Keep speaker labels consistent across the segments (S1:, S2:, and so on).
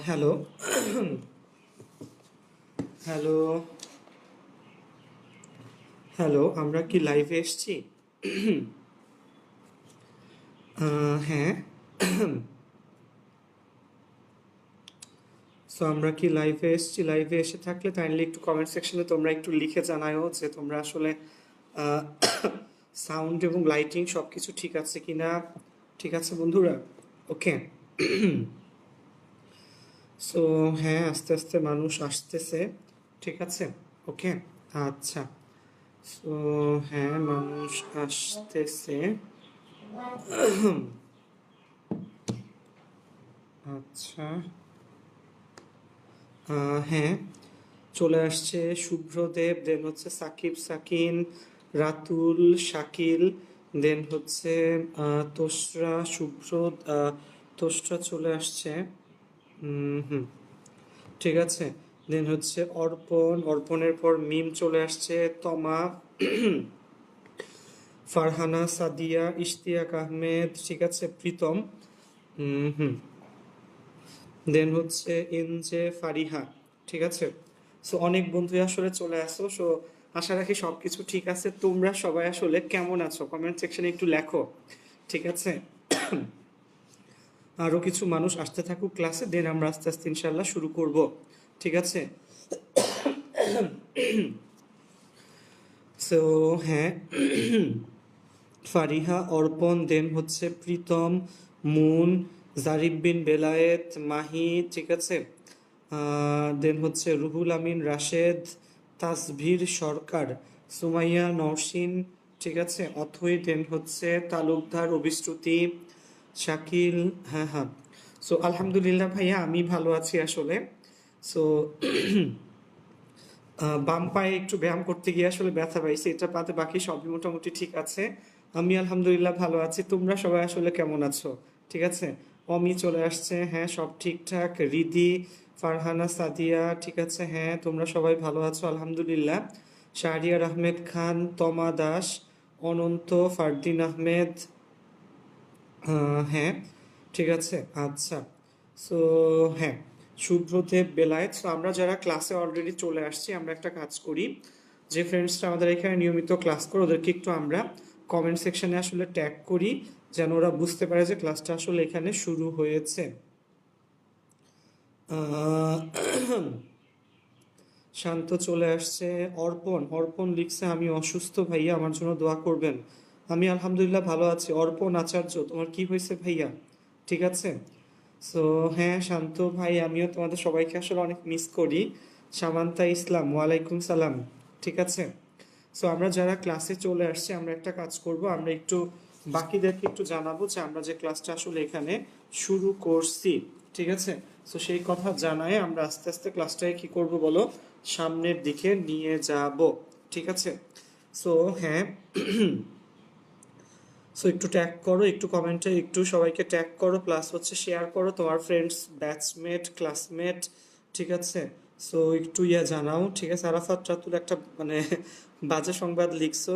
S1: Hello. Hello. Hello, আমরা কি লাইভে এসছি? হ্যাঁ। সো আমরা কি লাইভে এসছি? লাইভে এসে থাকলে কাইন্ডলি একটু কমেন্ট সেকশনে তোমরা একটু লিখে জানাও যে তোমরা আসলে সাউন্ড এবং লাইটিং সব কিছু ঠিক আছে কিনা। ঠিক আছে বন্ধুরা? ওকে। সো হ্যাঁ, আস্তে আস্তে মানুষ আসতেছে। ঠিক আছে। ওকে। আচ্ছা। সো হ্যাঁ, মানুষ আসতেছে। আচ্ছা। হ্যাঁ, চলে আসছে শুভ্রদেব, দেন হচ্ছে সাকিব, সাকিন, রাতুল, শাকিল, দেন হচ্ছে তোসরা, শুভ্র, তোসরা চলে আসছে। হুম, ঠিক আছে। দেন হচ্ছে অর্পণ, অর্পণের পর মিম চলে আসছে, তমা, ফারহানা, সাদিয়া, ইশতিয়াক আহমেদ, ঠিক আছে, প্রীতম, হুম, দেন হচ্ছে এনজে, ফারিহা, ঠিক আছে। সো অনেক বন্ধু আসলে চলে আসো। সো আশা রাখি সব কিছু ঠিক আছে। তোমরা সবাই আসলে কেমন আছো কমেন্ট সেকশনে একটু লেখো। ঠিক আছে। আরও কিছু মানুষ আসতে থাকুক ক্লাসে, দেন আমরা আস্তে আস্তে ইনশাল্লাহ শুরু করব। ঠিক আছে। সো হ্যাঁ, ফারিহা, অর্পণ, দেন হচ্ছে প্রীতম, মুন, জারিফ বিন বেলায়েত, মাহি, ঠিক আছে। দেন হচ্ছে রুহুল আমিন, রাশেদ, তাসভির সরকার, সুমাইয়া, নওশিন, ঠিক আছে, অথই, দেন হচ্ছে তালুকদার, অভিশ্রুতি, শাকিল। হ্যাঁ হ্যাঁ। সো আলহামদুলিল্লাহ ভাইয়া, আমি ভালো আছি আসলে। সো বাম পায়ে একটু ব্যায়াম করতে গিয়ে আসলে ব্যথা পাইছি, এটা বাদে বাকি সবই মোটামুটি ঠিক আছে। আমি আলহামদুলিল্লাহ ভালো আছি। তোমরা সবাই আসলে কেমন আছো? ঠিক আছে। অমি চলে আসছে, হ্যাঁ সব ঠিকঠাক। রিদি, ফারহানা, সাদিয়া, ঠিক আছে, হ্যাঁ তোমরা সবাই ভালো আছো আলহামদুলিল্লাহ। শাহরিয়ার আহমেদ খান, তমা দাস, অনন্ত, ফারদিন আহমেদ, হ্যাঁ ঠিক আছে। আচ্ছা। সো হ্যাঁ, শুভ্রদেব, বেলায়েত। সো আমরা যারা ক্লাসে অলরেডি চলে আসছি, আমরা একটা কাজ করি, যে ফ্রেন্ডসরা আমাদের এখানে নিয়মিত ক্লাস করে ওদেরকে একটু আমরা কমেন্ট সেকশনে আসলে ট্যাগ করি, যেন ওরা বুঝতে পারে যে ক্লাসটা আসলে এখানে শুরু হয়েছে। আহ, শান্ত চলে আসছে। অর্পণ, অর্পণ লিখছে আমি অসুস্থ ভাইয়া, আমার জন্য দোয়া করবেন। আমি আলহামদুলিল্লাহ ভালো আছি। অর্পণ আচার্য, তোমার কি হয়েছে ভাইয়া? ঠিক আছে। সো হ্যাঁ শান্ত ভাই, আমিও তোমাদের সবাইকে আসলে অনেক মিস করি। সামান্তা ইসলাম, ওয়ালাইকুম সালাম। ঠিক আছে। সো আমরা যারা ক্লাসে চলে আসছি, আমরা একটা কাজ করব, আমরা একটু বাকিদেরকে একটু জানাবো যে আমরা যে ক্লাসটা আসলে এখানে শুরু করছি। ঠিক আছে। সো সেই কথা জানায় আমরা আস্তে আস্তে ক্লাসটাকে কি করব বলো, সামনের দিকে নিয়ে যাব। ঠিক আছে। সো হ্যাঁ, সো একটু ট্যাগ করো, একটু কমেন্টে একটু সবাইকে ট্যাগ করো, প্লাস হচ্ছে শেয়ার করো তোমার ফ্রেন্ডস, ব্যাচমেট, ক্লাসমেট। ঠিক আছে। সো একটু জানাও। ঠিক আছে। আরাফাত রাতুল একটা মানে বাজে সংবাদ লিখছো।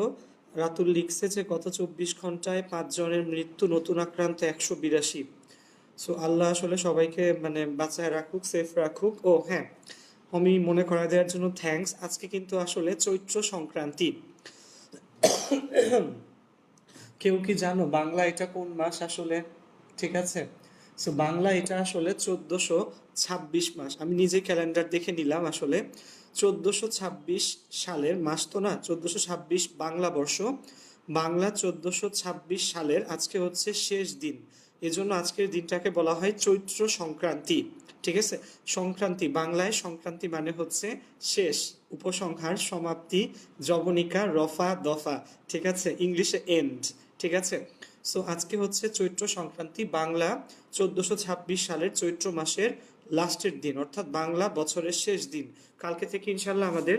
S1: রাতুল লিখছে যে গত 24 ঘন্টায় 5 জনের মৃত্যু, নতুন আক্রান্ত 182। সো আল্লাহ আসলে সবাইকে মানে বাঁচায় রাখুক, সেফ রাখুক। ও হ্যাঁ, আমি মনে করায় দেওয়ার জন্য থ্যাঙ্কস। আজকে কিন্তু আসলে চৈত্র সংক্রান্তি। কেউ কি জানো বাংলা এটা কোন মাস আসলে? ঠিক আছে। সো বাংলা এটা আসলে 1426 মাস। আমি নিজে ক্যালেন্ডার দেখে নিলাম আসলে 1426 সালের মাস তো না, 1426 বাংলা বর্ষ। বাংলা 1426 সালের আজকে হচ্ছে শেষ দিন। এজন্য আজকের দিনটাকে বলা হয় চৈত্র সংক্রান্তি। ঠিক আছে। সংক্রান্তি, বাংলায় সংক্রান্তি মানে হচ্ছে শেষ, উপসংহার, সমাপ্তি, জবনিকা, রফা দফা। ঠিক আছে, ইংলিশে এন্ড। ঠিক আছে। সো আজকে হচ্ছে চৈত্র সংক্রান্তি, বাংলা 1426 সালের চৈত্র মাসের লাস্টের দিন, অর্থাৎ বাংলা বছরের শেষ দিন। কালকে থেকে ইনশাল্লাহ আমাদের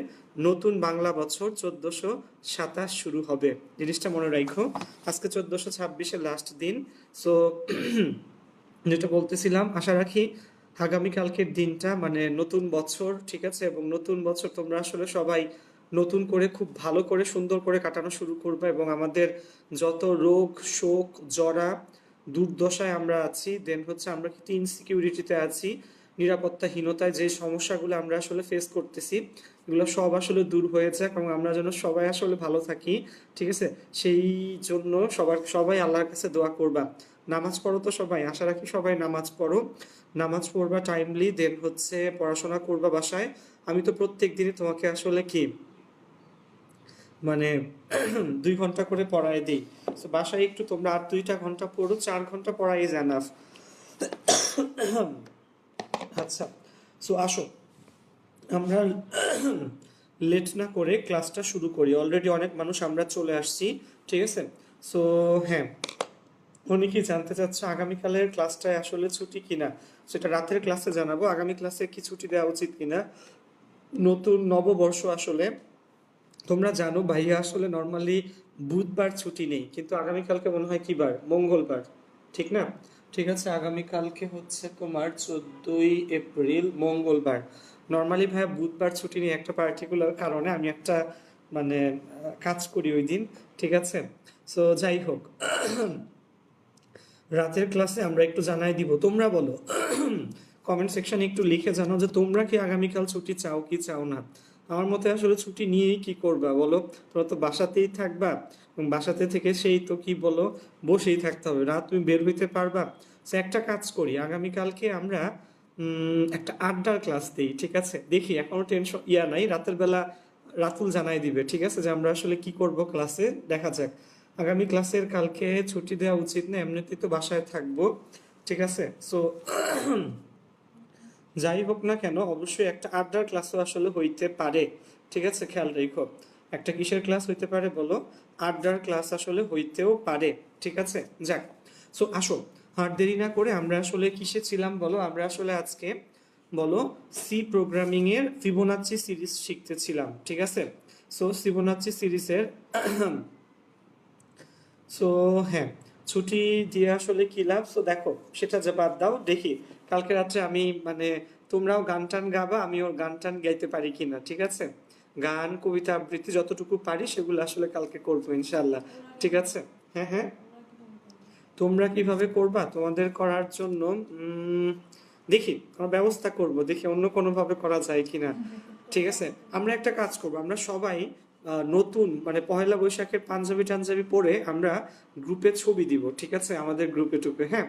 S1: নতুন বাংলা বছর 1427 শুরু হবে। জিনিসটা মনে রাখো, আজকে 1426-এর লাস্ট দিন। সো যেটা বলতেছিলাম, আশা রাখি আগামীকালকের দিনটা মানে নতুন বছর, ঠিক আছে, এবং নতুন বছর তোমরা আসলে সবাই নতুন করে খুব ভালো করে সুন্দর করে কাটানো শুরু করবে, এবং আমাদের যত রোগ শোক জরা দুর্দশায় আমরা আছি, দেন হচ্ছে আমরা কিন্তু ইনসিকিউরিটিতে আছি, নিরাপত্তাহীনতায় যে সমস্যাগুলো আমরা আসলে ফেস করতেছি, এগুলো সব আসলে দূর হয়ে যাক এবং আমরা যেন সবাই আসলে ভালো থাকি, ঠিক আছে? সেই জন্য সবাই আল্লাহর কাছে দোয়া করবা। নামাজ পড়ো তো সবাই, আশা রাখি সবাই নামাজ পড়ো, নামাজ পড়বা টাইমলি, দেন হচ্ছে পড়াশোনা করবা বাসায়। আমি তো প্রত্যেক দিনই তোমাকে আসলে কি মানে 2 ঘন্টা করে পড়াই দিই। তো বাসায় একটু তোমরা আর 2টা ঘন্টা পড়ো, 4 ঘন্টা পড়াই জানাফ। আচ্ছা, সো আসো আমরা লেট না করে ক্লাসটা শুরু করি। অলরেডি অনেক মানুষ আমরা চলে আসছি, ঠিক আছে? সো হ্যাঁ, অনেকেই জানতে চাচ্ছে আগামীকালের ক্লাসটায় আসলে ছুটি কিনা, সেটা রাতের ক্লাসে জানাবো। আগামী ক্লাসে কি ছুটি দেওয়া উচিত কিনা, নতুন নববর্ষ আসলে তোমরা জানো ভাইয়া আসলে নর্মালি বুধবার ছুটি নেই, কিন্তু আগামীকালকে মনে হয় কি বার, মঙ্গলবার, ঠিক না? ঠিক আছে, আগামীকালকে হচ্ছে তোমার 14ই এপ্রিল, মঙ্গলবার। নর্মালি ভাইয়া বুধবার ছুটি নেই একটা পার্টিকুলার কারণে, আমি একটা মানে কাজ করি ওই দিন, ঠিক আছে? সো যাই হোক, রাতের ক্লাসে আমরা একটু জানাই দিব। তোমরা বলো, কমেন্ট সেকশনে একটু লিখে জানাও যে তোমরা কি আগামীকাল ছুটি চাও কি চাও না। আমার মতে আসলে ছুটি নিয়েই কি করবা বলো, তোমরা তো বাসাতেই থাকবা এবং বাসাতে থেকে সেই তো কি বলো বসেই থাকতে হবে, রাত তুমি বের হইতে পারবা? সে একটা কাজ করি, আগামীকালকে আমরা একটা আড্ডার ক্লাস দিই, ঠিক আছে? দেখি, এখনো টেনশন নাই, রাতের বেলা রাতুল জানাই দিবে, ঠিক আছে, যে আমরা আসলে কি করব ক্লাসে, দেখা যাক। আগামী ক্লাসের কালকে ছুটি দেওয়া উচিত না, এমনিতেই তো বাসায় থাকবো, ঠিক আছে? সো যাই হোক না কেন, অবশ্যই একটা আড্ডার ক্লাসও আসলে হইতে পারে, ঠিক আছে? খেয়াল রেখো, একটা কিসের ক্লাস হইতে পারে বলো, আড্ডার ক্লাস আসলে হইতেও পারে, ঠিক আছে? যাক, সো আসো, আর দেরি না করে আমরা আসলে কিসে ছিলাম বলো, আমরা আসলে আজকে বলো সি প্রোগ্রামিং এর ফিবোনাচ্চি সিরিজ শিখতেছিলাম, ঠিক আছে? সো ফিবোনাচ্চি সিরিজের সো হ্যাঁ, ছুটি দিয়ে আসলে কি লাভ? সো দেখো, সেটা যে বাদ দাও, দেখি কালকে রাত্রে আমি মানে তোমরাও গান টান গাবা, আমিও গান টান গাইতে পারি কিনা, ঠিক আছে? গান, কবিতা আবৃত্তি যতটুকু পারি সেগুলো আসলে কালকে করবো ইনশাল্লাহ, ঠিক আছে? হ্যাঁ হ্যাঁ, তোমরা কিভাবে করবা, তোমাদের করার জন্য দেখি আমরা ব্যবস্থা করব, দেখি অন্য কোনো ভাবে করা যায় কিনা, ঠিক আছে? আমরা একটা কাজ করব, আমরা সবাই নতুন মানে পহেলা বৈশাখের পাঞ্জাবি টাঞ্জাবি পরে আমরা গ্রুপে ছবি দিব, ঠিক আছে? আমাদের গ্রুপে টুপে, হ্যাঁ।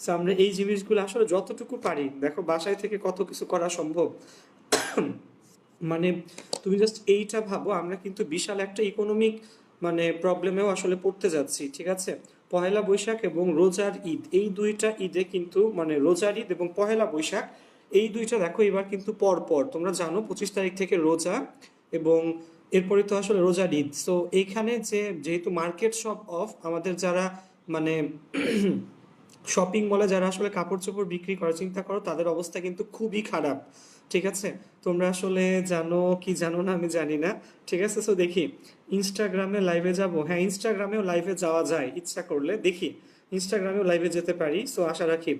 S1: তো আমরা এই জিনিসগুলো আসলে যতটুকু পারি, দেখো বাসায় থেকে কত কিছু করা সম্ভব, মানে তুমি জাস্ট এইটা ভাবো, আমরা কিন্তু বিশাল একটা ইকোনমিক মানে প্রবলেমেও আসলে পড়তে যাচ্ছি, ঠিক আছে? পহেলা বৈশাখ এবং রোজার ঈদ, এই দুইটা ঈদে কিন্তু মানে রোজার ঈদ এবং পহেলা বৈশাখ, এই দুইটা দেখো এবার কিন্তু পর পর, তোমরা জানো 25 তারিখ থেকে রোজা এবং এরপরে তো আসলে রোজার ঈদ। সো এইখানে যেহেতু মার্কেট সব অফ, আমাদের যারা মানে শপিং মলে যারা আসলে কাপড় চোপড় বিক্রি করে, চিন্তা করো তাদের অবস্থা কিন্তু খুবই খারাপ, ঠিক আছে? তোমরা আসলে জানো কি জানো না আমি জানি না, ঠিক আছে? সো দেখি ইনস্টাগ্রামে লাইভে যাব, হ্যাঁ ইনস্টাগ্রামেও লাইভে যাওয়া যায় ইচ্ছা করলে, দেখি ইনস্টাগ্রামেও লাইভে যেতে পারি। সো আশা রাখি,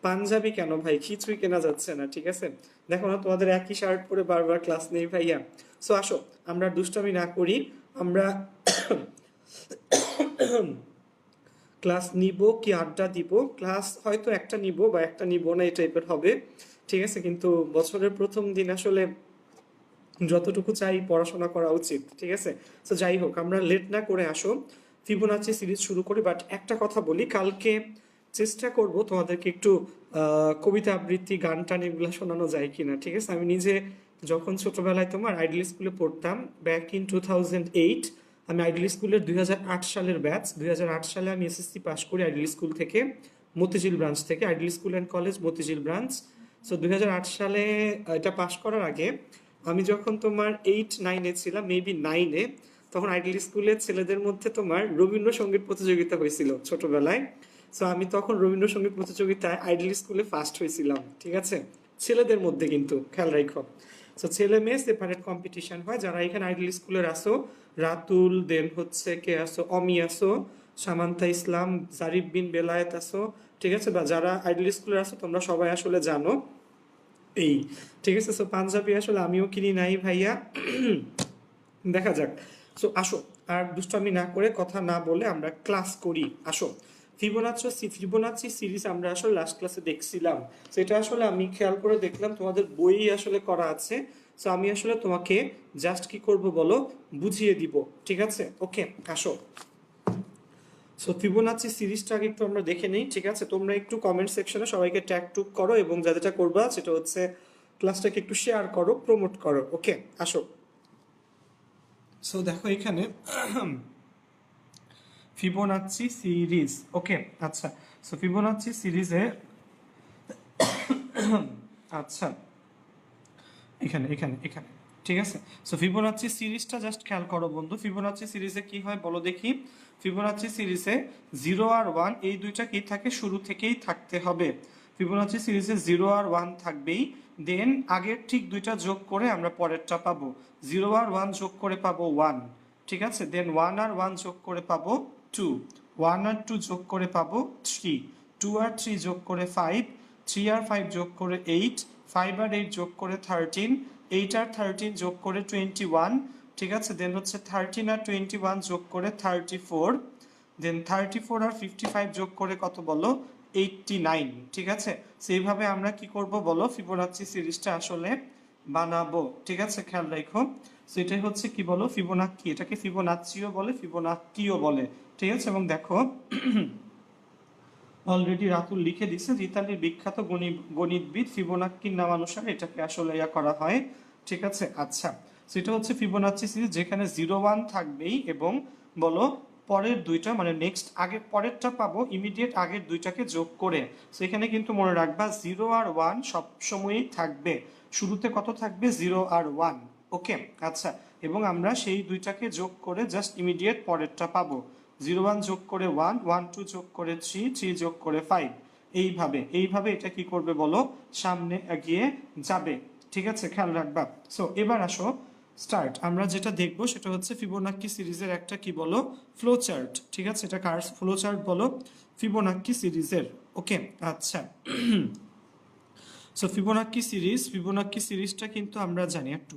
S1: পাঞ্জাবি কেন ভাই, খিচুড়ি কেনা যাচ্ছে না, ঠিক আছে? দেখো না, তোমাদের একই শার্ট পরে বারবার ক্লাস নেই ভাইয়া। সো আসো, আমরা দুষ্টামি না করি, আমরা ক্লাস নিব কি আড্ডা দিব, ক্লাস হয়তো একটা নিব বা একটা নিব না, এই টাইপের হবে, ঠিক আছে? কিন্তু বছরের প্রথম দিন আসলে যতটুকু চাই পড়াশোনা করা উচিত, ঠিক আছে? তো যাই হোক, আমরা লেট না করে আসো, ফিবোনাচি সিরিজ শুরু করি। বাট একটা কথা বলি, কালকে চেষ্টা করব তোমাদেরকে একটু কবিতা আবৃত্তি, গান টান এগুলো শোনানো যায় কিনা, ঠিক আছে? আমি নিজে যখন ছোটবেলায় তোমার আইডিয়াল স্কুলে পড়তাম, ব্যাক ইন 2008, আমি আইডিয়াল স্কুলের 2008 সালের ব্যাচ, 2008 সালে আমি এসএসসি পাস করি আইডিয়াল স্কুল থেকে, মতিঝিল ব্রাঞ্চ থেকে, ideal school and college Motijheel branch. So 2008 সালে এটা পাশ করার আগে আমি যখন তোমার 8-9-এ ছিলাম, মেবি 9-এ, তখন আইডিয়াল স্কুলের ছেলেদের মধ্যে তোমার রবীন্দ্রসঙ্গীত প্রতিযোগিতা হয়েছিল ছোটবেলায়। সো আমি তখন রবীন্দ্রসঙ্গীত প্রতিযোগিতায় আইডিয়াল স্কুলে ফার্স্ট হয়েছিলাম, ঠিক আছে? ছেলেদের মধ্যে কিন্তু খেয়াল রাখো। সো ছেলে মেয়ে সেপারেট কম্পিটিশন হয়। যারা এখানে আইডিয়াল স্কুলের আসো, রাতুল, দেন হচ্ছে কে আসো, অমি আসো, সামান্তা ইসলাম, জারিফ বিন বেলায়েত আসো, ঠিক আছে? বা যারা আইডিয়াল স্কুলের আসো তোমরা সবাই আসলে জানো এই, ঠিক আছে? সো পাঞ্জাবি আসলে আমিও কিনি নাই ভাইয়া, দেখা যাক। সো আসো, আর দুষ্টামি না করে কথা না বলে আমরা ক্লাস করি, আসো। ফিবোনাচি সিরিজ আমরা আসলে লাস্ট ক্লাসে দেখছিলাম, সেটা আসলে আমি খেয়াল করে দেখলাম তোমাদের বই আসলে করা আছে। সো আমি আসলে তোমাকে জাস্ট কি করব বলো, বুঝিয়ে দিব, ঠিক আছে? ওকে, আসো। সো ফিবোনাচি সিরিজটা আগে একটু আমরা দেখে নিই, ঠিক আছে? তোমরা একটু কমেন্ট সেকশনে সবাইকে ট্যাগ টুক করো এবং যা যেটা করবা সেটা হচ্ছে ক্লাসটাকে একটু শেয়ার করো, প্রমোট করো। ওকে, আসো। সো দেখো এখানে ফিবোনাচি সিরিজ। ওকে, আচ্ছা। সো ফিবোনাচি সিরিজে আচ্ছা, এখানে এখানে এখানে ঠিক আছে। সো ফিবোনাচি সিরিজটা জাস্ট খেয়াল করো বন্ধু। ফিবোনাচি সিরিজে কি হয় বলো দেখি। ফিবোনাচি সিরিজে 0 আর 1 এই দুইটা কি থাকে, শুরু থেকেই থাকতে হবে। ফিবোনাচি সিরিজে 0 আর 1 থাকবেই, দেন আগের ঠিক দুইটা যোগ করে আমরা পরেরটা পাবো। 0 আর 1 যোগ করে পাবো 1, ঠিক আছে? দেন 1 আর 1 যোগ করে পাবো 2, 1 আর 2 যোগ করে পাবো 3, 2 আর 3 যোগ করে 5, 3 আর 5 যোগ করে 8, 5 আর 8 যোগ করে 13, 8 আর 13 যোগ করে 21, ঠিক আছে? দেন হচ্ছে 13 আর 21 যোগ করে 34, দেন 34 আর 55 যোগ করে কত বলো, 89, ঠিক আছে? সেইভাবে আমরা কি করব বলো, ফিবোনাচি সিরিজটা আসলে বানাবো, ঠিক আছে? খেয়াল রাখো। সো এটাই হচ্ছে কি বলো, ফিবোনাক্কি। এটাকে ফিবোনাচিও বলে, ফিবোনাক্কিও বলে, ঠিক আছে? এবং দেখো অলরেডি রাতুল লিখে দিচ্ছে যে ইতালির বিখ্যাত গণিতবিদ ফিবোনাক্কির নামানুসারে এটাকে আসলে ইয়া করা হয়, ঠিক আছে? আচ্ছা, সেটা হচ্ছে ফিবোনাচি সিরিজ যেখানে 0 1 থাকবেই এবং বলো পরের দুইটা মানে নেক্সট আগের পরেরটা পাবো ইমিডিয়েট আগের দুইটাকে যোগ করে। সেখানে কিন্তু মনে রাখবা 0 আর 1 সব সময়ই থাকবে, শুরুতে কত থাকবে, 0 আর 1। ওকে, আচ্ছা। এবং আমরা সেই দুইটাকে যোগ করে জাস্ট ইমিডিয়েট পরেরটা পাবো। 0 1 যোগ করে 1, 1 2 যোগ করে 3, 3 যোগ করে 5। এইভাবে এটা কি করবে বলো, সামনে এগিয়ে যাবে, ঠিক আছে? খেয়াল রাখবা। সো এবার আসো স্টার্ট। আমরা যেটা দেখবো সেটা হচ্ছে ফিবোনাক্কি সিরিজের একটা কি বলো, ফ্লো চার্ট, ঠিক আছে? এটা কার ফ্লো চার্ট বলো, ফিবোনাক্কি সিরিজের। ওকে, আচ্ছা। সো ফিবোনাক্কি সিরিজটা কিন্তু আমরা জানি একটু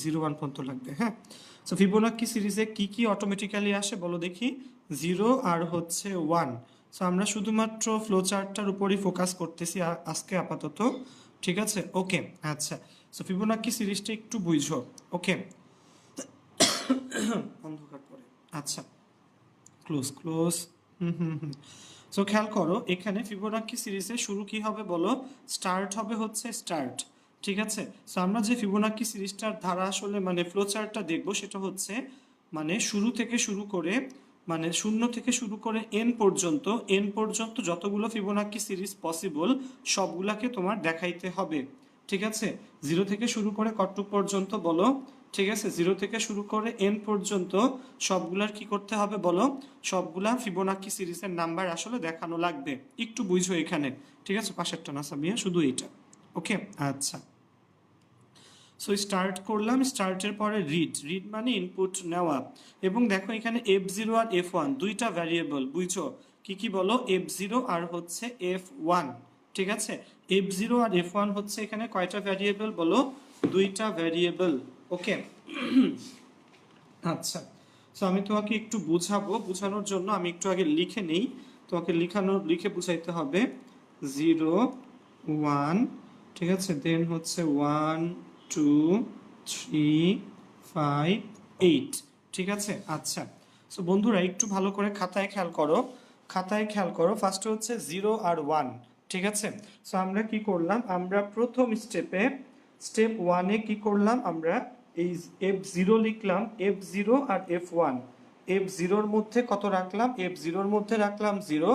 S1: 0 1 পর্যন্ত লাগবে, হ্যাঁ? সো ফিবোনাক্কি সিরিজে কি কি অটোমেটিক্যালি আসে বলো দেখি, 0 আর হচ্ছে 1। সো আমরা শুধুমাত্র ফ্লো চার্টটার উপরই ফোকাস করতেছি আজকে আপাতত, ঠিক আছে? ওকে, আচ্ছা। সো ফিবোনাক্কি সিরিজটা একটু বুঝো। ওকে, অন্ধকার পরে, আচ্ছা, ক্লোজ। সো খেয়াল করো এখানে ফিবোনাক্কি সিরিজের শুরু কি হবে বলো, স্টার্ট হবে হচ্ছে স্টার্ট, ঠিক আছে? সো আমরা যে ফিবোনাক্কি সিরিজটার ধারা আসলে মানে ফ্লো চার্টটা দেখবো সেটা হচ্ছে মানে শুরু থেকে শুরু করে মানে 0 থেকে শুরু করে এন পর্যন্ত যতগুলো ফিবোনাক্কি সিরিজ পসিবল সবগুলাকে তোমার দেখাইতে হবে, ঠিক আছে? 0 থেকে শুরু করে কতটুক পর্যন্ত বলো, ঠিক আছে? 0 থেকে শুরু করে এন পর্যন্ত সবগুলার কি করতে হবে বলো, সবগুলা ফিবোনাক্কি সিরিজের নাম্বার আসলে দেখানো লাগবে। একটু বুঝো এখানে, ঠিক আছে? পাশেরটা না সামিয়া, শুধু এইটা। ওকে, আচ্ছা। সো স্টার্ট করলাম, স্টার্টের পরে রিড মানে ইনপুট নেওয়া। এবং দেখো এখানে F0 আর F1 দুইটা ভ্যারিয়েবল, বুঝছো? কি কি বলো, F0 আর হচ্ছে F1, ঠিক আছে? F0 আর F1 হচ্ছে এখানে কয়টা ভ্যারিয়েবল বলো, দুইটা ভ্যারিয়েবল। ওকে, আচ্ছা। সো আমি তোমাকে একটু বুঝাবো, বুঝানোর জন্য আমি একটু আগে লিখে নেই, তোমাকে লিখে বুঝাইতে হবে। 0 1, ঠিক আছে? দেন হচ্ছে 1 2 3 5 8, ঠিক আছে? আচ্ছা। সো বন্ধুরা একটু ভালো করে খাতায় খেয়াল করো, ফার্স্টে হচ্ছে 0 আর 1, ঠিক আছে? সো আমরা কি করলাম, আমরা প্রথম স্টেপ 1-এ কি করলাম, আমরা এই F0 লিখলাম, F0 আর F1। F0-র মধ্যে কত রাখলাম, F0-র মধ্যে রাখলাম 0,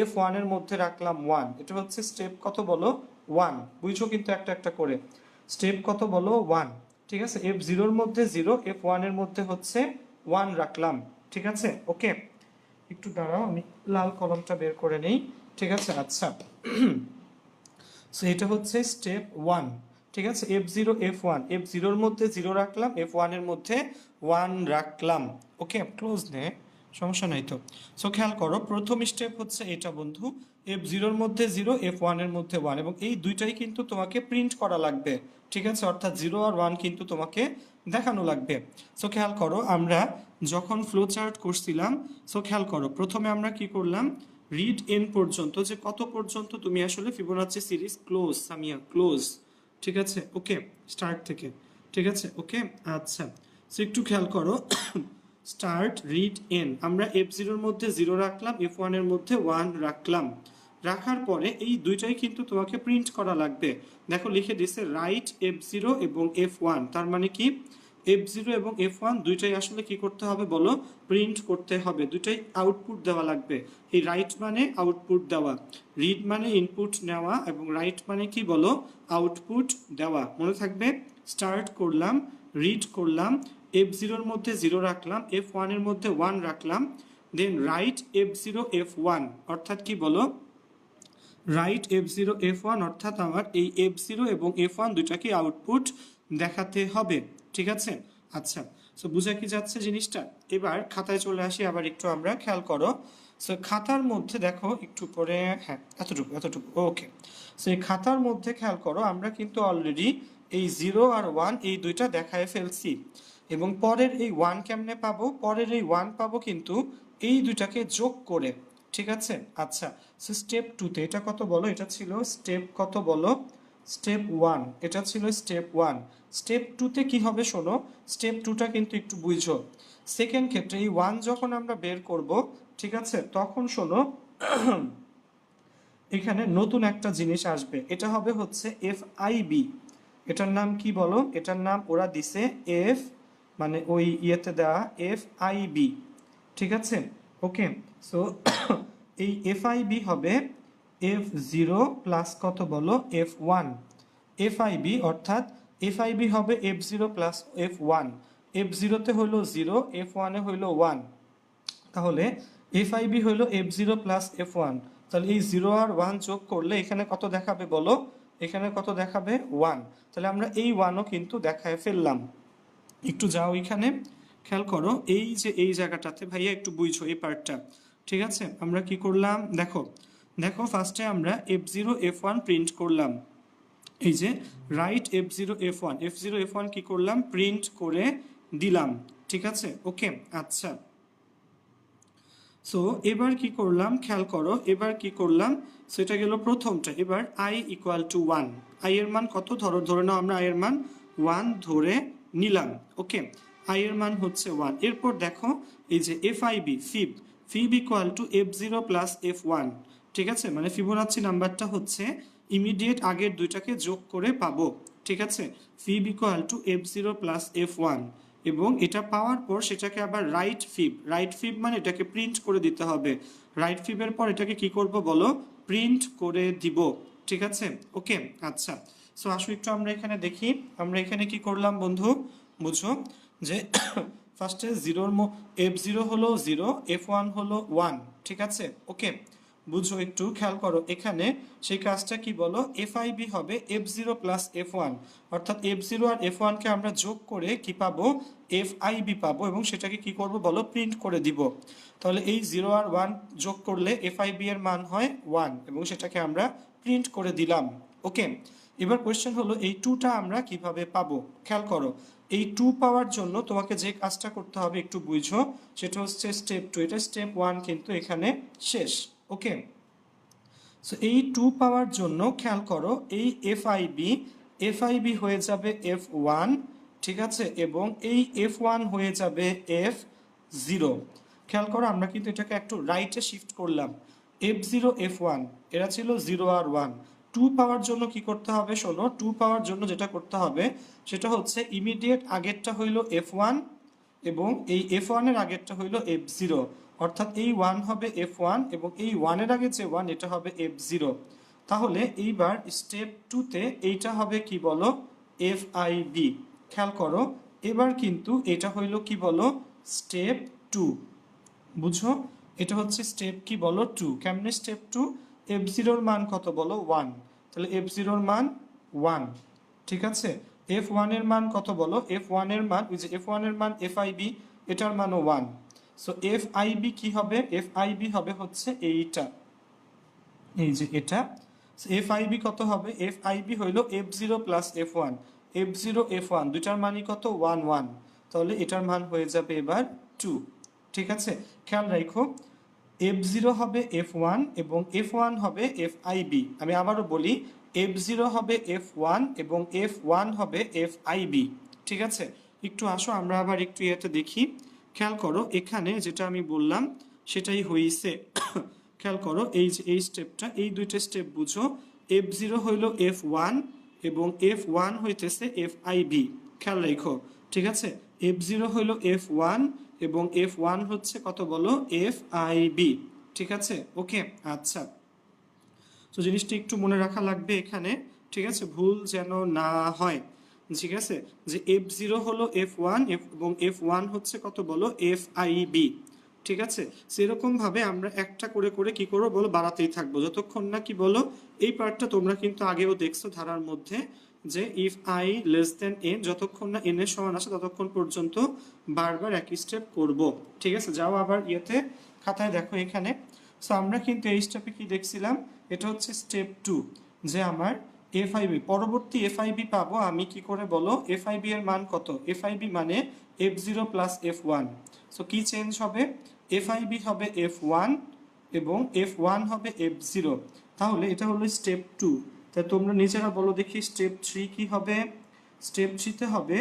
S1: F1-এর মধ্যে রাখলাম 1। এটা হচ্ছে স্টেপ কত বলো, 1। বুঝছো কিন্তু একটা একটা করে, স্টেপ কত বলো, 1, ঠিক আছে? F0-র মধ্যে 0, F1-এর মধ্যে হচ্ছে 1 রাখলাম, ঠিক আছে? ওকে, একটু দাঁড়াও আমি লাল কলমটা বের করে নেই, ঠিক আছে? আচ্ছা। সো এটা হচ্ছে স্টেপ 1, ঠিক আছে? F0 F1, F0-র মধ্যে 0 রাখলাম, F1-এর মধ্যে 1 রাখলাম। ওকে, ক্লোজ নে, সমস্যা নাই তো। সো খেয়াল করো প্রথম স্টেপ হচ্ছে এটা বন্ধু, F0-র মধ্যে 0, F1-এর মধ্যে 1, এবং এই দুইটাই কিন্তু তোমাকে প্রিন্ট করা লাগবে, ঠিক আছে? অর্থাৎ 0 আর 1 কিন্তু তোমাকে দেখানো লাগবে। সো খেয়াল করো আমরা যখন ফ্লো চার্ট করছিলাম, সো খেয়াল করো প্রথমে আমরা কি করলাম, রিড এন পর্যন্ত, যে কত পর্যন্ত তুমি আসলে Fibonacci series close, Samia close, ঠিক আছে ওকে, স্টার্ট থেকে, ঠিক আছে ওকে। আচ্ছা, সো একটু খেয়াল করো, স্টার্ট রিড এন, আমরা F0 মধ্যে 0 রাখলাম, F1 এর মধ্যে 1 রাখলাম, রাখার পরে এই দুইটাই কিন্তু তোমাকে প্রিন্ট করা লাগবে। দেখো লিখে দিছে রাইট F0 এবং F1, তার মানে কি F0 এবং F1 দুইটাই আসলে কি করতে হবে বলো, প্রিন্ট করতে হবে, দুইটাই আউটপুট দেওয়া লাগবে। এই রাইট মানে আউটপুট দেওয়া, রিড মানে ইনপুট নেওয়া, এবং রাইট মানে কি বলো, আউটপুট দেওয়া, মনে থাকবে। স্টার্ট করলাম, রিড করলাম, F0 এর মধ্যে 0 রাখলাম, F1 এর মধ্যে 1 রাখলাম, দেন রাইট F0 F1, অর্থাৎ কি বলো, রাইট F0 F1, অর্থাৎ আমার এই F0 এবং F1 দুইটাকে আউটপুট দেখাতে হবে, ঠিক আছে। আচ্ছা, সো বুঝা কি যাচ্ছে জিনিসটা। এবার খাতায় চলে আসি আবার একটু, আমরা খেয়াল করো, সো খাতার মধ্যে দেখো একটু পরে, হ্যাঁ এতটুকু এতটুকু ওকে। সো এই খাতার মধ্যে খেয়াল করো, আমরা কিন্তু অলরেডি এই 0 আর 1 এই দুইটা দেখায় ফেলছি, এবং পরের এই 1 কেমনে পাবো, পরের এই 1 পাবো কিন্তু এই দুইটাকে যোগ করে, ঠিক আছে। আচ্ছা, সো স্টেপ 2তে এটা কত বলো, এটা ছিল স্টেপ কত বলো, স্টেপ 1, এটা ছিল স্টেপ 1। স্টেপ 2তে কি হবে শোনো, স্টেপ 2টা কিন্তু একটু বুঝো। সেকেন্ড ক্ষেত্রে এই 1 যখন আমরা বের করব, ঠিক আছে, তখন শোনো এখানে নতুন একটা জিনিস আসবে, এটা হবে হচ্ছে FIB। এটার নাম কি বলো, এটার নাম ওরা দিছে এফ, মানে ওই ইয়েতে দেওয়া FIB, ঠিক আছে ওকে। সো এই FIB হবে F0 প্লাস কত বলো, F1। FIB অর্থাৎ FIB হবে F0 প্লাস F1, F0তে হলো 0, F1-এ হলো 1, তাহলে FIB হলো F0 প্লাস F1, তাহলে এই 0 আর 1 যোগ করলে এখানে কত দেখাবে বলো, এখানে কত দেখাবে 1, তাহলে আমরা এই 1ও কিন্তু দেখায় ফেললাম। একটু যাও এখানে, খেয়াল করো এই যে এই জায়গাটাতে ভাইয়া একটু বুঝছো এই পার্টটা, ঠিক আছে। আমরা কি করলাম দেখো, দেখো ফার্স্টে আমরা F0 F1 প্রিন্ট করলাম, এই যে right F0 F1, F0 F1 কি করলাম, প্রিন্ট করে দিলাম, ঠিক আছে ওকে। আচ্ছা, সো এবার কি করলাম খেয়াল করো, এবার কি করলাম, সেটা গেল প্রথমটা। এবার I ইকুয়াল টু 1, I এর মান কত, ধরো ধরে নাও আমরা I এর মান 1 ধরে নিলাম, ওকে, I এর মান হচ্ছে 1। এরপর দেখো এই যে FIB, fib equal to F0 plus F1, ঠিক আছে, মানে ফিবোনাচি নাম্বারটা হচ্ছে ইমিডিয়েট আগের দুইটাকে যোগ করে পাবো, ঠিক আছে। ফিব equal to F0 plus F1, এবং এটা পাওয়ার পর সেটাকে আবার রাইট ফিব মানে এটাকে প্রিন্ট করে দিতে হবে, রাইট ফিবের পর এটাকে কি করব বলো, প্রিন্ট করে দিব, ঠিক আছে ওকে। আচ্ছা, সো আসো একটু আমরা এখানে দেখি, আমরা এখানে কি করলাম বন্ধু, বুঝো যে ফার্স্টে F0 হলো 0, F1 হলো 1, ঠিক আছে ওকে। বুঝো একটু খেয়াল করো এখানে, সেই কাজটা কি বলো, FIB হবে F0 প্লাস F1, অর্থাৎ F0 আর F1কে আমরা যোগ করে কি পাবো, FIB পাবো, এবং সেটাকে কি করব বলো, প্রিন্ট করে দিব। তাহলে এই 0 আর 1 যোগ করলে FIB এর মান হয় 1, এবং সেটাকে আমরা প্রিন্ট করে দিলাম, ওকে। এবার কোয়েশ্চেন হলো এই 2টা আমরা কিভাবে পাবো, খেয়াল করো এই 2 পাওয়ার জন্য তোমাকে যে কাজটা করতে হবে একটু বুঝো, সেটা হচ্ছে স্টেপ 2, এটা স্টেপ 1 কিন্তু এখানে শেষ, ওকে। সো এই 2 পাওয়ার জন্য খেয়াল করো এই FIB হয়ে যাবে F1, ঠিক আছে, এবং এই F1 হয়ে যাবে F0। খেয়াল করো আমরা কিন্তু এটাকে একটু রাইটে শিফট করলাম, F0 F1 এরা ছিল 0 আর 1। 2 পাওয়ার জন্য কি করতে হবে শোনো, 2 পাওয়ার জন্য যেটা করতে হবে সেটা হচ্ছে ইমিডিয়েট আগেরটা হইল F1, এবং এই F1 এর আগেরটা হইল F0, অর্থাৎ এই 1 হবে F1, এবং এই 1 এর আগে যে 1 এটা হবে F0। তাহলে এইবার স্টেপ 2তে এইটা হবে কি বলো, FIB। খেয়াল করো এবার কিন্তু এটা হইল কি বলো, স্টেপ 2, বুঝো, এটা হচ্ছে স্টেপ কি বলো 2। কেমনে স্টেপ 2, F0 এর মান কত বলো 1, তাহলে F0 এর মান 1, ঠিক আছে। F1 এর মান কত বলো, F1 এর মান, ওই যে F1 এর মান FIB, এটার মানও 1। সো FIB কি হবে, FIB হবে হচ্ছে এইটা, এই যে এটা। FIB কত হবে, FIB হইল F0 plus F1, F0 F1 দুইটার মানই কত 1 1, তাহলে এটার মান হয়ে যাবে এবার 2, ঠিক আছে। খেয়াল রাখো F0 হবে F1 এবং F1 হবে FIB। আমি আবারও বলি, F0 হবে F1 এবং F1 হবে FIB। ঠিক আছে, একটু আসো আমরা আবার একটু এটা দেখি। খেয়াল করো এখানে যেটা আমি বললাম সেটাই হয়েছে। খেয়াল করো এই যে এই স্টেপটা, এই দুইটা স্টেপ বুঝো। F0 হইল F1 এবং F1 হইতেছে FIB। খেয়াল রাখো, ঠিক আছে। F0 হইল F1 এবং F1 হচ্ছে কত বলো, FIB। ঠিক আছে, ওকে। আচ্ছা, তো জিনিসটা একটু মনে রাখা লাগবে এখানে, ঠিক আছে, ভুল যেন না হয়। ঠিক আছে, যে F0 হলো F1 এবং F1 হচ্ছে কত বলো, FIB। ঠিক আছে, সেরকম ভাবে আমরা একটা করে করে কি করবো বলো, বাড়াতেই থাকবো যতক্ষণ না কি বলো, এই পার্টটা তোমরা কিন্তু আগেও দেখছো ধারার মধ্যে, যে if I less than n, যতক্ষণ না এন এর সমান আসে ততক্ষণ পর্যন্ত বারবার একই স্টেপ করব। ঠিক আছে, যাও আবার ইয়েতে খাতায় দেখো এখানে। সো আমরা কিন্তু এই স্টেপে কি দেখছিলাম, এটা হচ্ছে স্টেপ 2, যে আমার এফআইবি, পরবর্তী এফআইবি পাবো আমি কি করে বলো, এফআইবি এর মান কত, এফআইবি মানে F0 প্লাস F1। সো কি চেঞ্জ হবে, এফআইবি হবে F1 এবং F1 হবে F0। তাহলে এটা হলো স্টেপ 2। তা তোমরা নিজেরা বলো দেখি স্টেপ 3 কি হবে। স্টেপ 3 তে হবে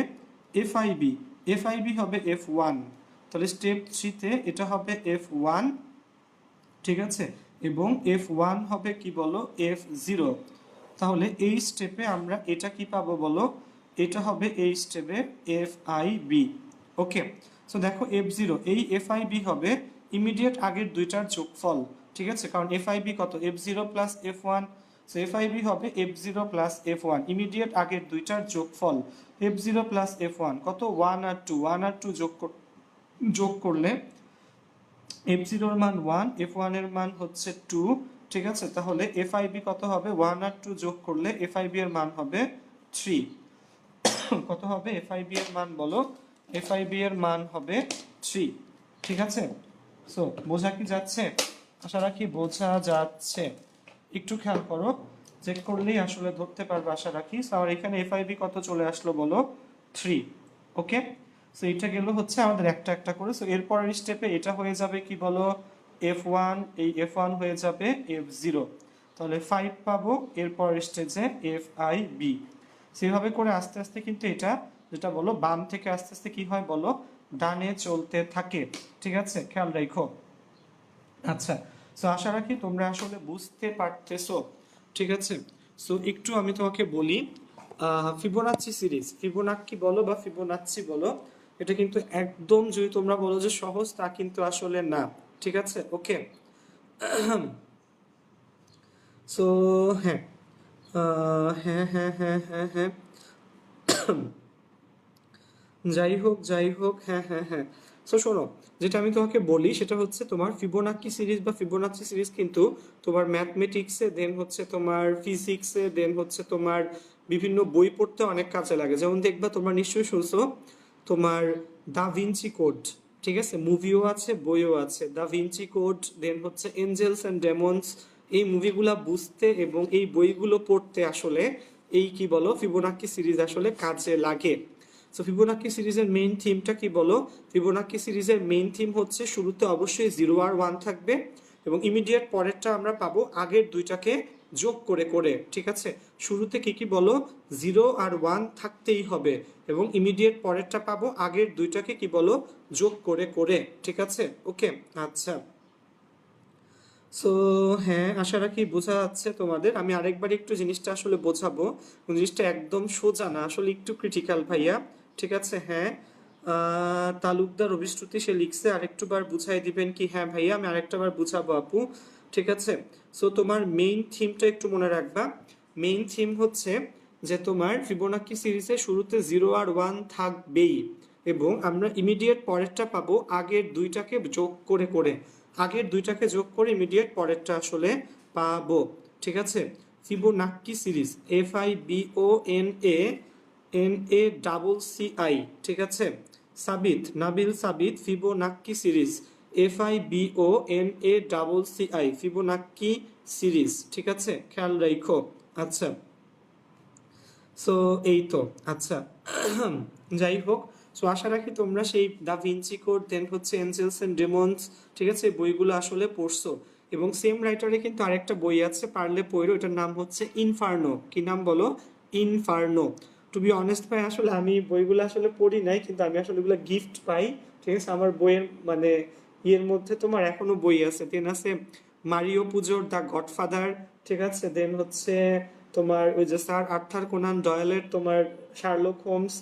S1: এফআইবি, এফআইবি হবে F1। তাহলে স্টেপ 3 তে এটা হবে F1, ঠিক আছে, এবং F1 হবে কি বলো, F0। তাহলে এই স্টেপে আমরা এটা কি পাবো বলো, এটা হবে এই স্টেপে FIB। ওকে, সো দেখো F0 এই FIB হবে ইমিডিয়েট আগের দুইটার যোগফল। ঠিক আছে, কারণ FIB কত, F0 plus F1। So FIB হবে F0 প্লাস F1, ইমিডিয়েট আগের দুইটার যোগফল। F0 প্লাস F1 কত, 1 আর 2, 1 আর 2 যোগ করলে F0 এর মান 1, F1 এর মান হচ্ছে 2। ঠিক আছে, তাহলে FIB কত হবে, 1 আর 2 যোগ করলে FIB এর মান হবে 3। কত হবে FIB এর মান বলো, FIB এর মান হবে 3। ঠিক আছে, সো বোঝা কি যাচ্ছে, আশা রাখি বোঝা যাচ্ছে। একটু খেয়াল করো, চেক করলেই আসলে ধরতে পারবে আশা রাখি। আর এখানে FIB কত চলে আসলো বলো, 3। ওকে, সো এটা গেল হচ্ছে আমাদের একটা একটা করে। সো এরপরের স্টেপে এটা হয়ে যাবে কি বলো, F1, এই F1 হয়ে যাবে F0, তাহলে 5 পাবো এরপরের স্টেজে FIB। সেভাবে করে আস্তে আস্তে কিন্তু এটা যেটা বলো বাম থেকে আস্তে আস্তে কি হয় বলো, ডানে চলতে থাকে। ঠিক আছে, খেয়াল রাখো। আচ্ছা, সো আশা রাখি তোমরা আসলে বুঝতে পারতেছো। ঠিক আছে, সো একটু আমি তোমাকে বলি, ফিবোনাচ্চি সিরিজ, ফিবোনাক্কি বলো বা ফিবোনাচ্চি বলো, এটা কিন্তু একদম যদি তোমরা বলো যে সহজ, তা কিন্তু আসলে না। ঠিক আছে, ওকে। সো হ্যাঁ, হ্যাঁ হ্যাঁ হ্যাঁ হ্যাঁ হ্যাঁ, যাই হোক যাই হোক, হ্যাঁ হ্যাঁ হ্যাঁ। সো শোনো, যেটা আমি তোমাকে বলি সেটা হচ্ছে তোমার ফিবোনাক্কি সিরিজ বা ফিবোনাচ্চি সিরিজ কিন্তু তোমার ম্যাথমেটিক্সে, দেন হচ্ছে তোমার ফিজিক্সে, দেন হচ্ছে তোমার বিভিন্ন বই পড়তে অনেক কাজে লাগে। যেমন দেখবা তোমরা নিশ্চয়ই শুনছো তোমার দা ভিঞ্চি কোড, ঠিক আছে, মুভিও আছে বইও আছে। দা ভিঞ্চি কোড, দেন হচ্ছে এঞ্জেলস অ্যান্ড ডেমন্স, এই মুভিগুলা বুঝতে এবং এই বইগুলো পড়তে আসলে এই কি বলো, ফিবোনাক্কি সিরিজ আসলে কাজে লাগে। সো ফিবোনাক্কি সিরিজের মেইন থিমটা কি বলো, ফিবোনাক্কি সিরিজের মেইন থিম হচ্ছে শুরুতে অবশ্যই 0 আর 1 থাকবে এবং ইমিডিয়েট পরেরটা আমরা পাবো আগের দুইটাকে যোগ করে করে। ঠিক আছে, শুরুতে কি কি বলো, 0 আর 1 থাকতেই হবে এবং ইমিডিয়েট পরেরটা পাবো আগের দুইটাকে কি বলো, যোগ করে করে। ঠিক আছে, ওকে। আচ্ছা, সো হ্যাঁ, আশা রাখি বোঝা যাচ্ছে তোমাদের। আমি আরেকবার একটু জিনিসটা আসলে বোঝাবো, জিনিসটা একদম সোজা না, আসলে একটু ক্রিটিক্যাল ভাইয়া। ঠিক আছে, হ্যাঁ, তালুকদার অভিশ্রুতি সে লিখছে, আরেকটু বার বুঝাই দিবেন কি, হ্যাঁ ভাইয়া আমি আরেকটা বার বুঝাবো আপু। ঠিক আছে, সো তোমার মেইন থিমটা একটু মনে রাখবা। মেইন থিম হচ্ছে যে তোমার ফিবোনাক্কি সিরিজে শুরুতে 0 আর 1 থাকবেই এবং আমরা ইমিডিয়েট পরেরটা পাবো আগের দুইটাকে যোগ করে করে, আগের দুইটাকে যোগ করে ইমিডিয়েট পরেরটা আসলে পাবো। ঠিক আছে, ফিবোনাক্কি সিরিজ, FIBONA NACCI। ঠিক আছে, Sabit, Nabil Sabit, Fibonacci series, FIBONACCI, Fibonacci series. ঠিক আছে, খেয়াল রাখো। আচ্ছা, সো এই তো। আচ্ছা, যাই হোক, সো আশা রাখি তোমরা সেই দা ভিঞ্চি কোড, দেন হচ্ছে এঞ্জেলস এন্ড ডেমন্স, ঠিক আছে, বইগুলো আসলে পড়ছো। এবং সেম রাইটারে কিন্তু আরেকটা বই আছে, পারলে পড়ো, এটার নাম হচ্ছে ইনফার্নো। কি নাম বলো? ইনফার্নো। টু বি অনেস্ট ভাই, আসলে আমি বইগুলো আসলে পড়ি নাই, কিন্তু আমি আসলে ওগুলো গিফট পাই, ঠিক আছে। আমার বইয়ের মানে ইয়ের মধ্যে তোমার এখনো বই আছে, দেন আছে মারিও পুজোর দ্য গডফাদার, ঠিক আছে, দেন হচ্ছে তোমার ওই যে স্যার আর্থার কোনান ডয়েলের তোমার শার্লক হোমস,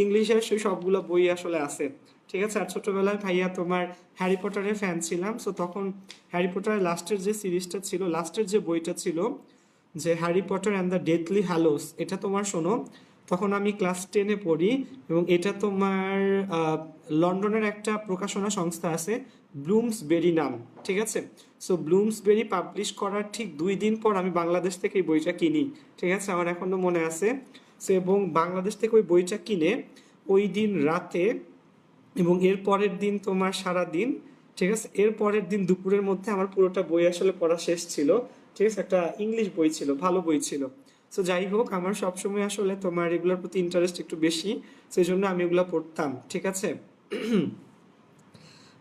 S1: ইংলিশের সেই সবগুলো বই আসলে আছে, ঠিক আছে। আর ছোটবেলায় ভাইয়া তোমার হ্যারি পটারের ফ্যান ছিলাম, সো তখন হ্যারি পটারের লাস্টের যে সিরিজটা ছিল, লাস্টের যে বইটা ছিল, যে Harry Potter and the Deathly hallows, এটা তোমার শোনো, তখন আমি ক্লাস 10-এ পড়ি, এবং এটা তোমার লন্ডনের একটা প্রকাশনা সংস্থা আছে, ব্লুমসবেরি নাম, ঠিক আছে। সো ব্লুমসবেরি পাবলিশ করার ঠিক 2 দিন পর আমি বাংলাদেশ থেকে এই বইটা কিনি, ঠিক আছে, আমার এখনো মনে আছে। সো এবং বাংলাদেশ থেকে ওই বইটা কিনে ওই দিন রাতে এবং এর পরের দিন তোমার সারা দিন, ঠিক আছে, এর পরের দিন দুপুরের মধ্যে আমার পুরোটা বই আসলে পড়া শেষ ছিল, ঠিক আছে। একটা ইংলিশ বই ছিল, ভালো বই ছিল। সো যাই হোক, আমার সবসময় আসলে তোমার এগুলোর প্রতি ইন্টারেস্ট একটু বেশি, সেই জন্য আমি এগুলো পড়তাম, ঠিক আছে।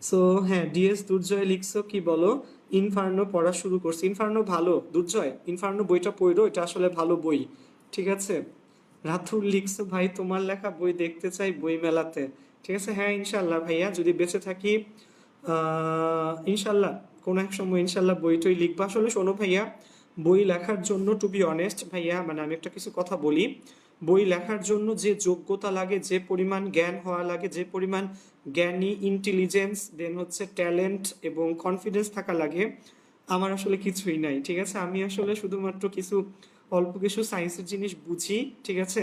S1: সো হ্যাঁ, ডিএস দুর্জয় লিখছো, কি বলো? ইনফার্নো পড়া শুরু করছি। ইনফার্নো ভালো দুর্জয়, ইনফার্নো বইটা পড়ো, এটা আসলে ভালো বই, ঠিক আছে। রাতুল লিখছো, ভাই তোমার লেখা বই দেখতে চাই বই মেলাতে, ঠিক আছে। হ্যাঁ ইনশাল্লাহ ভাইয়া, যদি বেঁচে থাকি ইনশাল্লাহ কোনো এক সময় ইনশাল্লাহ বইটই লিখবা। আসলে শোনো ভাইয়া, বই লেখার জন্য টু বি অনেস্ট ভাইয়া, মানে আমি একটা কিছু কথা বলি, বই লেখার জন্য যে যোগ্যতা লাগে, যে পরিমাণ জ্ঞান হওয়া লাগে, যে পরিমাণ জ্ঞানী, ইন্টেলিজেন্স, দেন হচ্ছে ট্যালেন্ট এবং কনফিডেন্স থাকা লাগে, আমার আসলে কিছুই নাই, ঠিক আছে। আমি আসলে শুধুমাত্র কিছু অল্প কিছু সায়েন্সের জিনিস বুঝি, ঠিক আছে।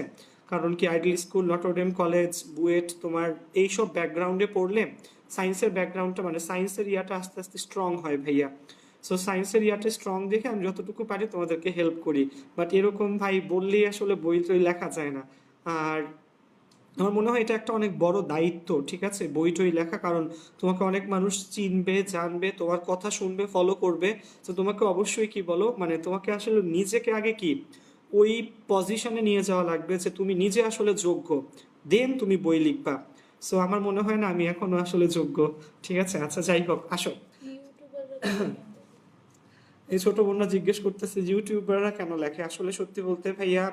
S1: কারণ কি, ideal school, Notre Dame college, BUET, তোমার এইসব ব্যাকগ্রাউন্ডে পড়লে সায়েন্সের ব্যাকগ্রাউন্ডটা মানে সায়েন্সের ইয়াটা আস্তে আস্তে স্ট্রং হয় ভাইয়া। সো সায়েন্সের ইয়াটা স্ট্রং দেখে আমি যতটুকু পারি তোমাদেরকে হেল্প করি, বাট এরকম ভাই বললেই আসলে বই টই লেখা যায় না। আর আমার মনে হয় এটা একটা অনেক বড় দায়িত্ব, ঠিক আছে, বই টই লেখা, কারণ তোমাকে অনেক মানুষ চিনবে, জানবে, তোমার কথা শুনবে, ফলো করবে। তো তোমাকে অবশ্যই কি বলো, মানে তোমাকে আসলে নিজেকে আগে কি ওই পজিশনে নিয়ে যাওয়া লাগবে যে তুমি নিজে আসলে যোগ্য, দেন তুমি বই লিখবা। সো আমার মনে হয় না আমি এখনো আসলে যোগ্য, ঠিক আছে। আচ্ছা যাই হোক, আসো। এই ছোট বোনরা জিজ্ঞেস করতেছে যে ইউটিউবাররা কেন লেখে। আসলে সত্যি বলতে ভাইয়া,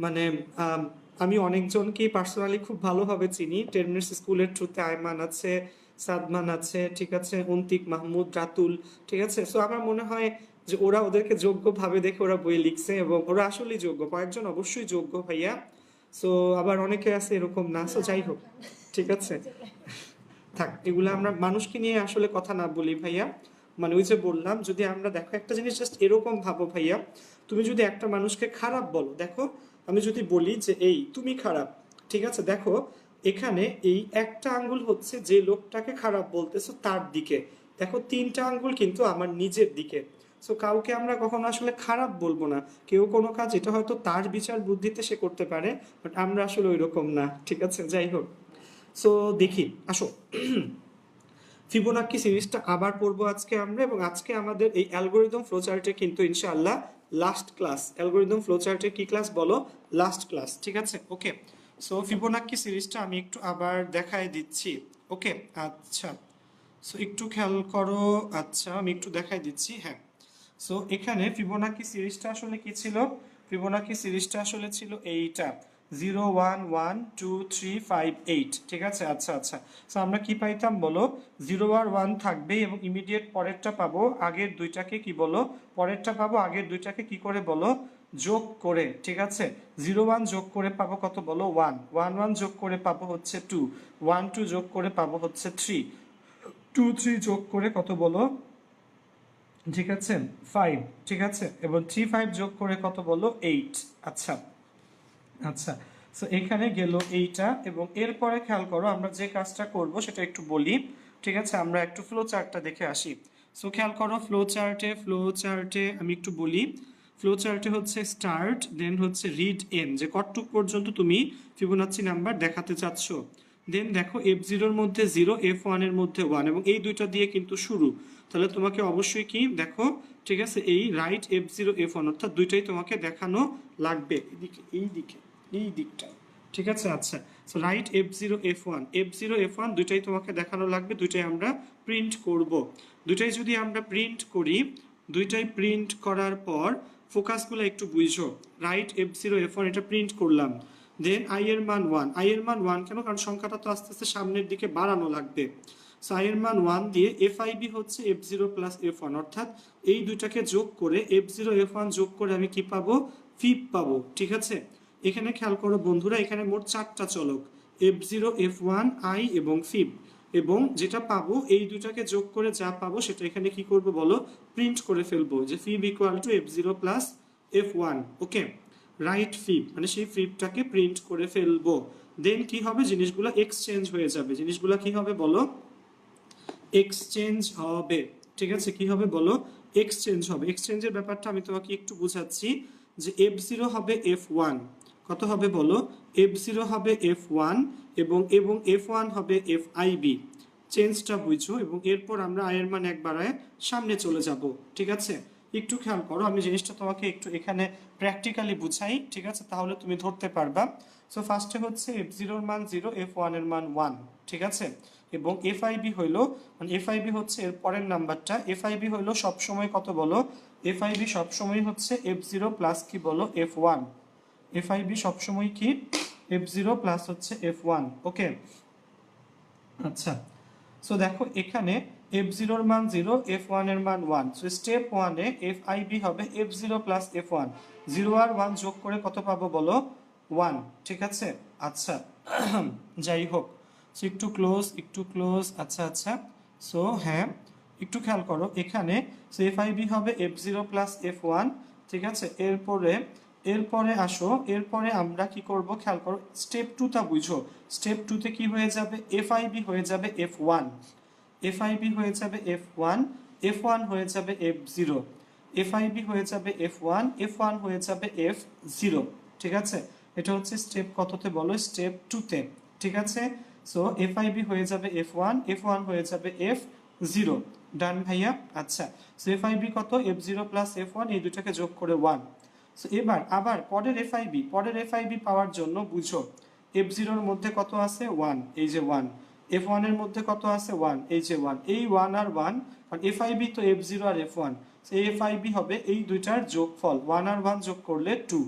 S1: মানে আম, আমি অনেকজনকেই পার্সোনালি খুব ভালোভাবে চিনি, 10 মিনিটস স্কুলের থ্রুতে আয়মান আছে, সাদমান আছে, ঠিক আছে, অন্তিক, মাহমুদ, রাতুল, ঠিক আছে। সো আমার মনে হয় যে ওরা ওদেরকে যোগ্য ভাবে দেখে ওরা বই লিখছে, এবং ওরা আসলেই যোগ্য, কয়েকজন অবশ্যই যোগ্য ভাইয়া। সো আবার অনেকে আছে এরকম না। সো যাই হোক, ঠিক আছে, থাক, এগুলো আমরা মানুষকে নিয়ে আসলে কথা না বলি ভাইয়া। মানে ওই যে বললাম, যদি আমরা দেখো একটা জিনিস জাস্ট এরকম ভাবো ভাইয়া, তুমি যদি একটা মানুষকে খারাপ বলো, দেখো আমি যদি বলি যে এই তুমি খারাপ, ঠিক আছে, দেখো এখানে এই একটা আঙ্গুল হচ্ছে যে লোকটাকে খারাপ বলতেছো তার দিকে, দেখো 3টা আঙ্গুল কিন্তু আমার নিজের দিকে। সো কাউকে আমরা কখনো আসলে খারাপ বলবো না। কেউ কোনো কাজ এটা হয়তো তার বিচার বুদ্ধিতে সে করতে পারে, বাট আমরা আসলে ওই রকম না, ঠিক আছে। যাই হোক, সো দেখি, আসো। ফিবোনাক্কি সিরিজটা আবার পড়বো আজকে আমরা, এবং আজকে আমাদের এই অ্যালগোরিদম ফ্লোচার্টে কিন্তু ইনশাআল্লাহ লাস্ট ক্লাস। অ্যালগোরিদম ফ্লোচার্টে কি ক্লাস বলো? লাস্ট ক্লাস, ঠিক আছে, ওকে। সো ফিবোনাক্কি সিরিজটা আমি একটু আবার দেখায় দিচ্ছি, ওকে। আচ্ছা, সো একটু খেয়াল করো, আচ্ছা আমি একটু দেখাই দিচ্ছি, হ্যাঁ। সো এখানে ফিবোনাকি সিরিজটা আসলে কি ছিল? ফিবোনাকি সিরিজটা আসলে ছিল এইটা, 0 1 1 2 3 5 8, ঠিক আছে। আচ্ছা আচ্ছা, সো আমরা কি পাইতাম বলো? 0 আর 1 থাকবে, এবং ইমিডিয়েট পরেরটা পাবো আগের দুইটাকে কি বলো? পরেরটা পাবো আগের দুইটাকে কি করে বলো? যোগ করে, ঠিক আছে। 0 1 যোগ করে পাবো কত বলো? 1 1 1 যোগ করে পাবো হচ্ছে 2 1 2 যোগ করে পাবো হচ্ছে 3 2 3 যোগ করে কত বলো? ঠিক আছে, 5, ঠিক আছে, এবং 3 5 যোগ করে কত বলো? 8। আচ্ছা আচ্ছা, সো এখানে গেল এইটা, এবং এরপরে খেয়াল করো আমরা যে কাজটা করব সেটা একটু বলি, ঠিক আছে। আমরা একটু ফ্লো চার্টটা দেখে আসি। সো খেয়াল করো, ফ্লো চার্টে আমি একটু বলি। ফ্লো চার্টে হচ্ছে স্টার্ট, দেন হচ্ছে রিড এন, যে কতটুক পর্যন্ত তুমি ফিবোনাচ্চি নাম্বার দেখাতে চাচ্ছ। দেন দেখো F0-র মধ্যে 0, F1-এর মধ্যে 1, এবং এই দুইটা দিয়ে কিন্তু শুরু। তাহলে তোমাকে অবশ্যই কি দেখো, ঠিক আছে, এই রাইট F0 F1 অর্থাৎ দুইটাই তোমাকে দেখানো লাগবে। এদিকে, এই দিকে, এই দিকটায়, ঠিক আছে। আচ্ছা, সো রাইট F0 F1 দুইটাই তোমাকে দেখানো লাগবে, দুইটাই আমরা প্রিন্ট করব। দুইটাই যদি আমরা প্রিন্ট করি, দুইটাই প্রিন্ট করার পর ফোকাসগুলো একটু বুঝো। রাইট F0 F1 এটা প্রিন্ট করলাম, দেন আই এর মান 1। আই এর মান 1 কেন? কারণ সংখ্যাটা তো আস্তে আস্তে সামনের দিকে বাড়ানো লাগবে। সো আই এর মান 1 দিয়ে FIB হচ্ছে F0 + F1, অর্থাৎ এই দুইটাকে যোগ করে F0 F1 যোগ করে আমি কি পাবো? ফিব পাবো। ঠিক আছে, এখানে খেয়াল করো বন্ধুরা, এখানে মোট 4টা চলক, F0 F1 আই এবং ফিব, এবং যেটা পাবো এই দুটাকে যোগ করে যা পাবো সেটা এখানে কি করবো বলো? প্রিন্ট করে ফেলবো, যে ফিব = F0 + F1। ওকে, রাইট ফিব মানে সেই ফিবটাকে প্রিন্ট করে ফেলবো। দেন কি হবে? জিনিসগুলো এক্সচেঞ্জ হয়ে যাবে। জিনিসগুলো কি হবে বলো? এক্সচেঞ্জ হবে। ঠিক আছে, কি হবে বলো? এক্সচেঞ্জ হবে। এক্সচেঞ্জের ব্যাপারটা আমি তোমাকে একটু বুঝাচ্ছি, যে F0 হবে F1, কত হবে বলো? F0 হবে F1 এবং F1 হবে FIB। চেঞ্জটা বুঝছো, এবং এরপর আমরা আই এর মান 1 বাড়ায় সামনে চলে যাব। ঠিক আছে, একটু খেয়াল করো, আমি জিনিসটা তোমাকে একটু এখানে প্র্যাকটিক্যালি বুঝাই। ঠিক আছে, তাহলে তুমি ধরতে পারবা। সো ফার্স্টে হচ্ছে F0 এর মান 0, F1 এর মান 1। ঠিক আছে, এবং FIB হইলো, মানে FIB হচ্ছে এর পরের নাম্বারটা। FIB হইলো সবসময় কত বলো? FIB সবসময় হচ্ছে F0 প্লাস কি বলো? F1। FIB সবসময় কি? F0 প্লাস হচ্ছে F1। ওকে, আচ্ছা, সো দেখো এখানে F0 এর মান 0, F1 এর মান 1। সো স্টেপ 1 এ FIB হবে F0 + F1। 0 আর 1 যোগ করে কত পাবো বলো? 1। ঠিক আছে, আচ্ছা, যাই হোক, সো একটু ক্লোজ। আচ্ছা আচ্ছা, সো হ্যাঁ, একটু খেয়াল করো এখানে। সো FIB হবে F0 + F1। ঠিক আছে, এরপরে আসো, এরপরে আমরা কি করব খেয়াল করো, স্টেপ 2টা বুঝো। স্টেপ 2তে কি হয়ে যাবে? FIB হয়ে যাবে F1, FIB হয়ে যাবে F1, F1 হয়ে যাবে F0, FIB হয়ে যাবে F1, F1 হয়ে যাবে F0। ঠিক আছে, এটা হচ্ছে স্টেপ কততে বলো? স্টেপ 2তে। ঠিক আছে, সো FIB হয়ে যাবে F1, F1 হয়ে যাবে F0। ডান ভাইয়া? আচ্ছা, সো FIB কত? F0 + F1, এই দুটাকে যোগ করে 1। সো এবার আবার পরের FIB পাওয়ার জন্য বুঝো, F0 এর মধ্যে কত আছে? 1, এই যে 1। F1 এর মধ্যে কত আছে? 1, এই যে 1। এই 1 আর 1, কারণ FIB তো F0 আর F1, সেই FIB হবে এই দুইটার যোগফল। 1 আর 1 যোগ করলে 2।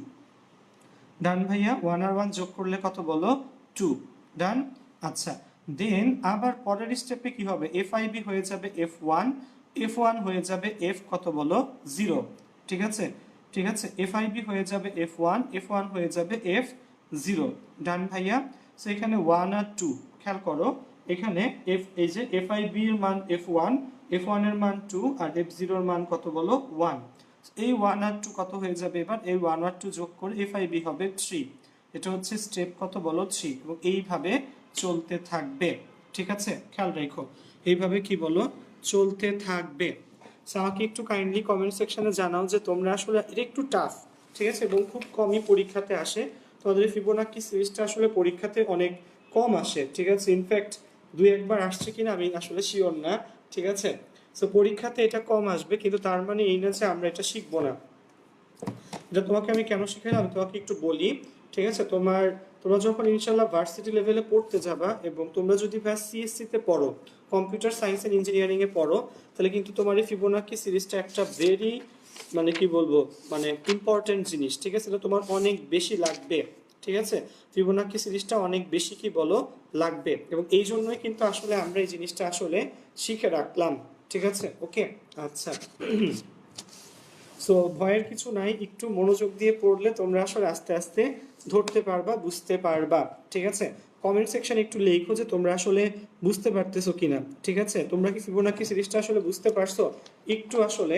S1: ডান ভাইয়া? 1 আর 1 যোগ করলে কত বলো? 2। ডান। আচ্ছা, দেন আবার পরের স্টেপে কি হবে? FIB হয়ে যাবে F1, F1 হয়ে যাবে F কত বলো? 0। ঠিক আছে, ঠিক আছে, FIB হয়ে যাবে F1, F1 হয়ে যাবে F0। ডান ভাইয়া? সো এখানে 1 আর 2 খেয়াল করো, এখানে এই যে FIB এর মান F1, F1 এর মান 2, আর F0 এর মান কত বলো? 1। এই 1 আর 2 কত হয়ে যাবে? এবার এই 1 আর 2 যোগ করে FIB হবে 3। এটা হচ্ছে স্টেপ কত বলো? 3। এবং এইভাবে চলতে থাকবে। ঠিক আছে, খেয়াল রাখো, এইভাবে কি বলো? চলতে থাকবে। আমাকে একটু কাইন্ডলি কমেন্ট সেকশনে জানাও যে তোমরা আসলে এটা একটু টাফ, ঠিক আছে, এবং খুব কমই পরীক্ষাতে আসে। তোমাদের ফিবোনাকি সিরিজটা আসলে পরীক্ষাতে অনেক কম আসে। ঠিক আছে, ইনফ্যাক্ট 2-1 বার আসছে কিনা আমি আসলে শিওর না। ঠিক আছে, সো পরীক্ষাতে এটা কম আসবে, কিন্তু তার মানে এই না যে আমরা এটা শিখবো না। এটা তোমাকে আমি কেন শিখাইলাম আমি তোমাকে একটু বলি। ঠিক আছে, তোমরা যখন ইনশাল্লাহ ভার্সিটি লেভেলে পড়তে যাবা, এবং তোমরা যদি CSC তে পড়ো, কম্পিউটার সায়েন্স এন্ড ইঞ্জিনিয়ারিং এ পড়ো, তাহলে কিন্তু তোমার এই ফিবোনাকি সিরিজটা একটা ভেরি, মানে কি বলবো, মানে ইম্পর্টেন্ট জিনিস। ঠিক আছে, এটা তোমার অনেক বেশি লাগবে। ঠিক আছে, ফিবোনাকি সিরিজটা অনেক বেশি কি বলো? লাগবে, এবং এই জন্যই কিন্তু আসলে আমরা এই জিনিসটা আসলে শিখে রাখলাম। ঠিক আছে, ওকে, আচ্ছা। সো ভয়ের কিছু নাই, একটু মনোযোগ দিয়ে পড়লে তোমরা আসলে আস্তে আস্তে ধরতে পারবা, বুঝতে পারবা। ঠিক আছে, কমেন্ট সেকশন একটু লেখো যে তোমরা আসলে বুঝতে পারতেছো কিনা। ঠিক আছে, তোমরা কি ফিবোনাকি সিরিজটা আসলে বুঝতে পারছো? একটু আসলে,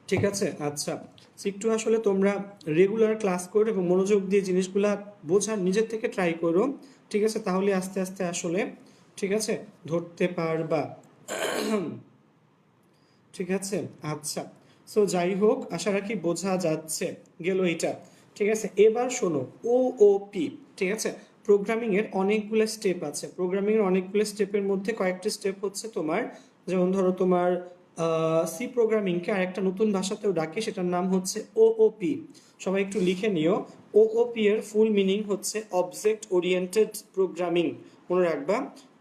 S1: ঠিক আছে, আচ্ছা, একটু আসলে তোমরা রেগুলার ক্লাস করো এবং মনোযোগ দিয়ে জিনিসগুলা বোঝার নিজের থেকে ট্রাই করো। ঠিক আছে, তাহলে আস্তে আস্তে আসলে, ঠিক আছে, ধরতে পারবা। ঠিক আছে, আচ্ছা, সো যাই হোক, আশা রাখি বোঝা যাচ্ছে গেল এটা। ঠিক আছে, এবার শোনো, OOP। ঠিক আছে, প্রোগ্রামিং এর অনেকগুলো স্টেপ আছে। প্রোগ্রামিং এর অনেকগুলো স্টেপের মধ্যে কয়েকটি স্টেপ হচ্ছে তোমার, যেমন ধরো তোমার সি প্রোগ্রামিংকে আরেকটা নতুন ভাষাতেও ডাকে, সেটার নাম হচ্ছে ওওপি। সবাই একটু লিখে নিও। ওওপি এর ফুল মিনিং হচ্ছে অবজেক্ট ওরিয়েন্টেড প্রোগ্রামিং। মনে রাখবা,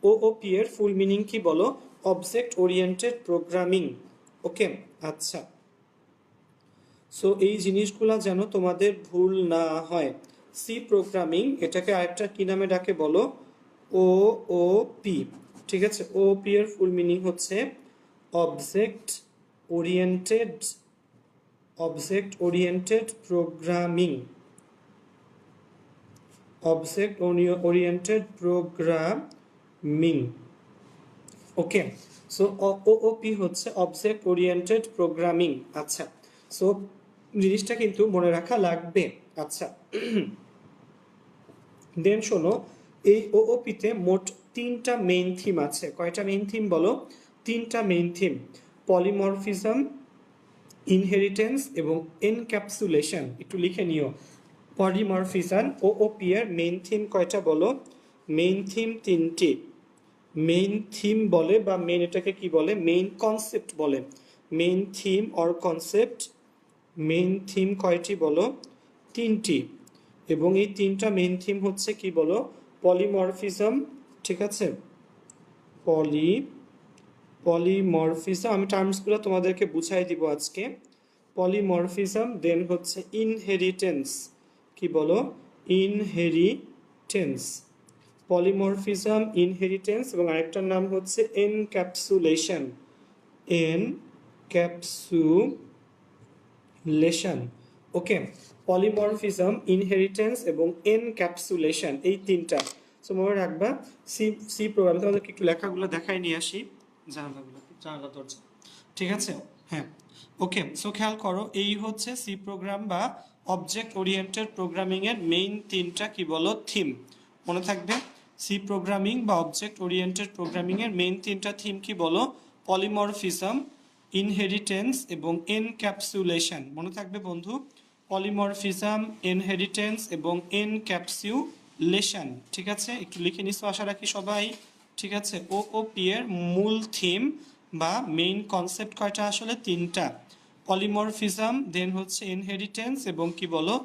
S1: ওওপি এর ফুল মিনিং কি বলো? Object oriented programming. ওকে, আচ্ছা। সো এই জিনিসগুলা যেন তোমাদের ভুল না হয়। সি প্রোগ্রামিং, এটাকে আরেকটা কি নামে ডাকে বলো? O O P. ঠিক আছে, ও পি এর ফুল মিনিং হচ্ছে object oriented programming. Object oriented programming. Okay, so OOP হচ্ছে অবজেক্ট ওরিয়েন্টেড প্রোগ্রামিং। আচ্ছা, সো জিনিসটা কিন্তু মনে রাখা লাগবে। আচ্ছা, দেন শোনো, এই ওওপিতে মোট 3টা মেইন থিম আছে। কয়টা মেইন থিম বলো? 3টা মেইন থিম: পলিমরফিজম, ইনহেরিটেন্স এবং এনক্যাপসুলেশন। একটু লিখে নিও। পলিমরফিজম ওওপি এর মেইন থিম কয়টা বলো? মেইন থিম 3টি। মেইন থিম বলে বা মেইন, এটাকে কি বলে? মেইন কনসেপ্ট বলে। Main theme or concept, main theme কয়টি বলো? 3টি। এবং এই 3টা মেইন থিম হচ্ছে কি বলো? পলিমরফিজম, ঠিক আছে, পলিমরফিজম। আমি টার্মসগুলো তোমাদেরকে বুঝাই দিব আজকে। পলিমরফিজম, দেন হচ্ছে ইনহেরিটেন্স। কি বলো? ইনহেরিটেন্স। পলিমরফিজম, ইনহেরিটেন্স এবং আরেকটার নাম হচ্ছে এনক্যাপসুলেশন। এনক্যাপসুলেশন। ওকে, পলিমরফিজম, ইনহেরিটেন্স এবং এনক্যাপসুলেশন, এই 3টা। সো মনে রাখবা। সি সি প্রোগ্রাম, তোমাদেরকে একটু লেখাগুলো দেখাই নিয়ে আসি। জানালা দরজা, ঠিক আছে, হ্যাঁ। ওকে, সো খেয়াল করো, এই হচ্ছে সি প্রোগ্রাম বা অবজেক্ট ওরিয়েন্টেড প্রোগ্রামিং এর মেইন 3টা কি বলো? থিম। মনে থাকবে, সি প্রোগ্রামিং বা অবজেক্ট ওরিয়েন্টেড প্রোগ্রামিং এর মেইন 3টা থিম কি বলো? পলিমরফিজম, ইনহেরিটেন্স এবং এনক্যাপসুলেশন। মনে থাকবে বন্ধু, পলিমরফিজম, ইনহেরিটেন্স এবং এনক্যাপসুলেশন। ঠিক আছে, একটু লিখে নিছো আশা রাখি সবাই। ঠিক আছে, ওওপি এর মূল থিম বা মেইন কনসেপ্ট কয়টা? আসলে 3টা। পলিমরফিজম, দেন হচ্ছে ইনহেরিটেন্স এবং কি বলো?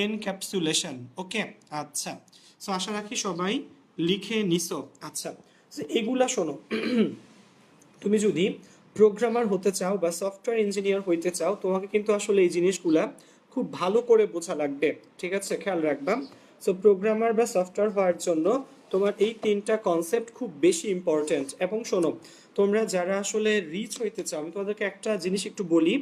S1: এনক্যাপসুলেশন। ওকে, আচ্ছা। সো আশা রাখি সবাই লিখে নিছো। আচ্ছা, এগুলা শোনো, তুমি যদি প্রোগ্রামার হতে চাও বা সফটওয়্যার ইঞ্জিনিয়ার হইতে চাও, তোমাকে কিন্তু আসলে এই জিনিসগুলা খুব ভালো করে বোঝা লাগবে। ঠিক আছে, খেয়াল রাখবা। সো প্রোগ্রামার বা সফটওয়্যার হওয়ার জন্য তোমার এই 3টা কনসেপ্ট খুব বেশি ইম্পর্টেন্ট। এবং শোনো, তোমরা যারা আসলে রিচ হইতে চাও, আমি তোমাদেরকে একটা জিনিস একটু বলি।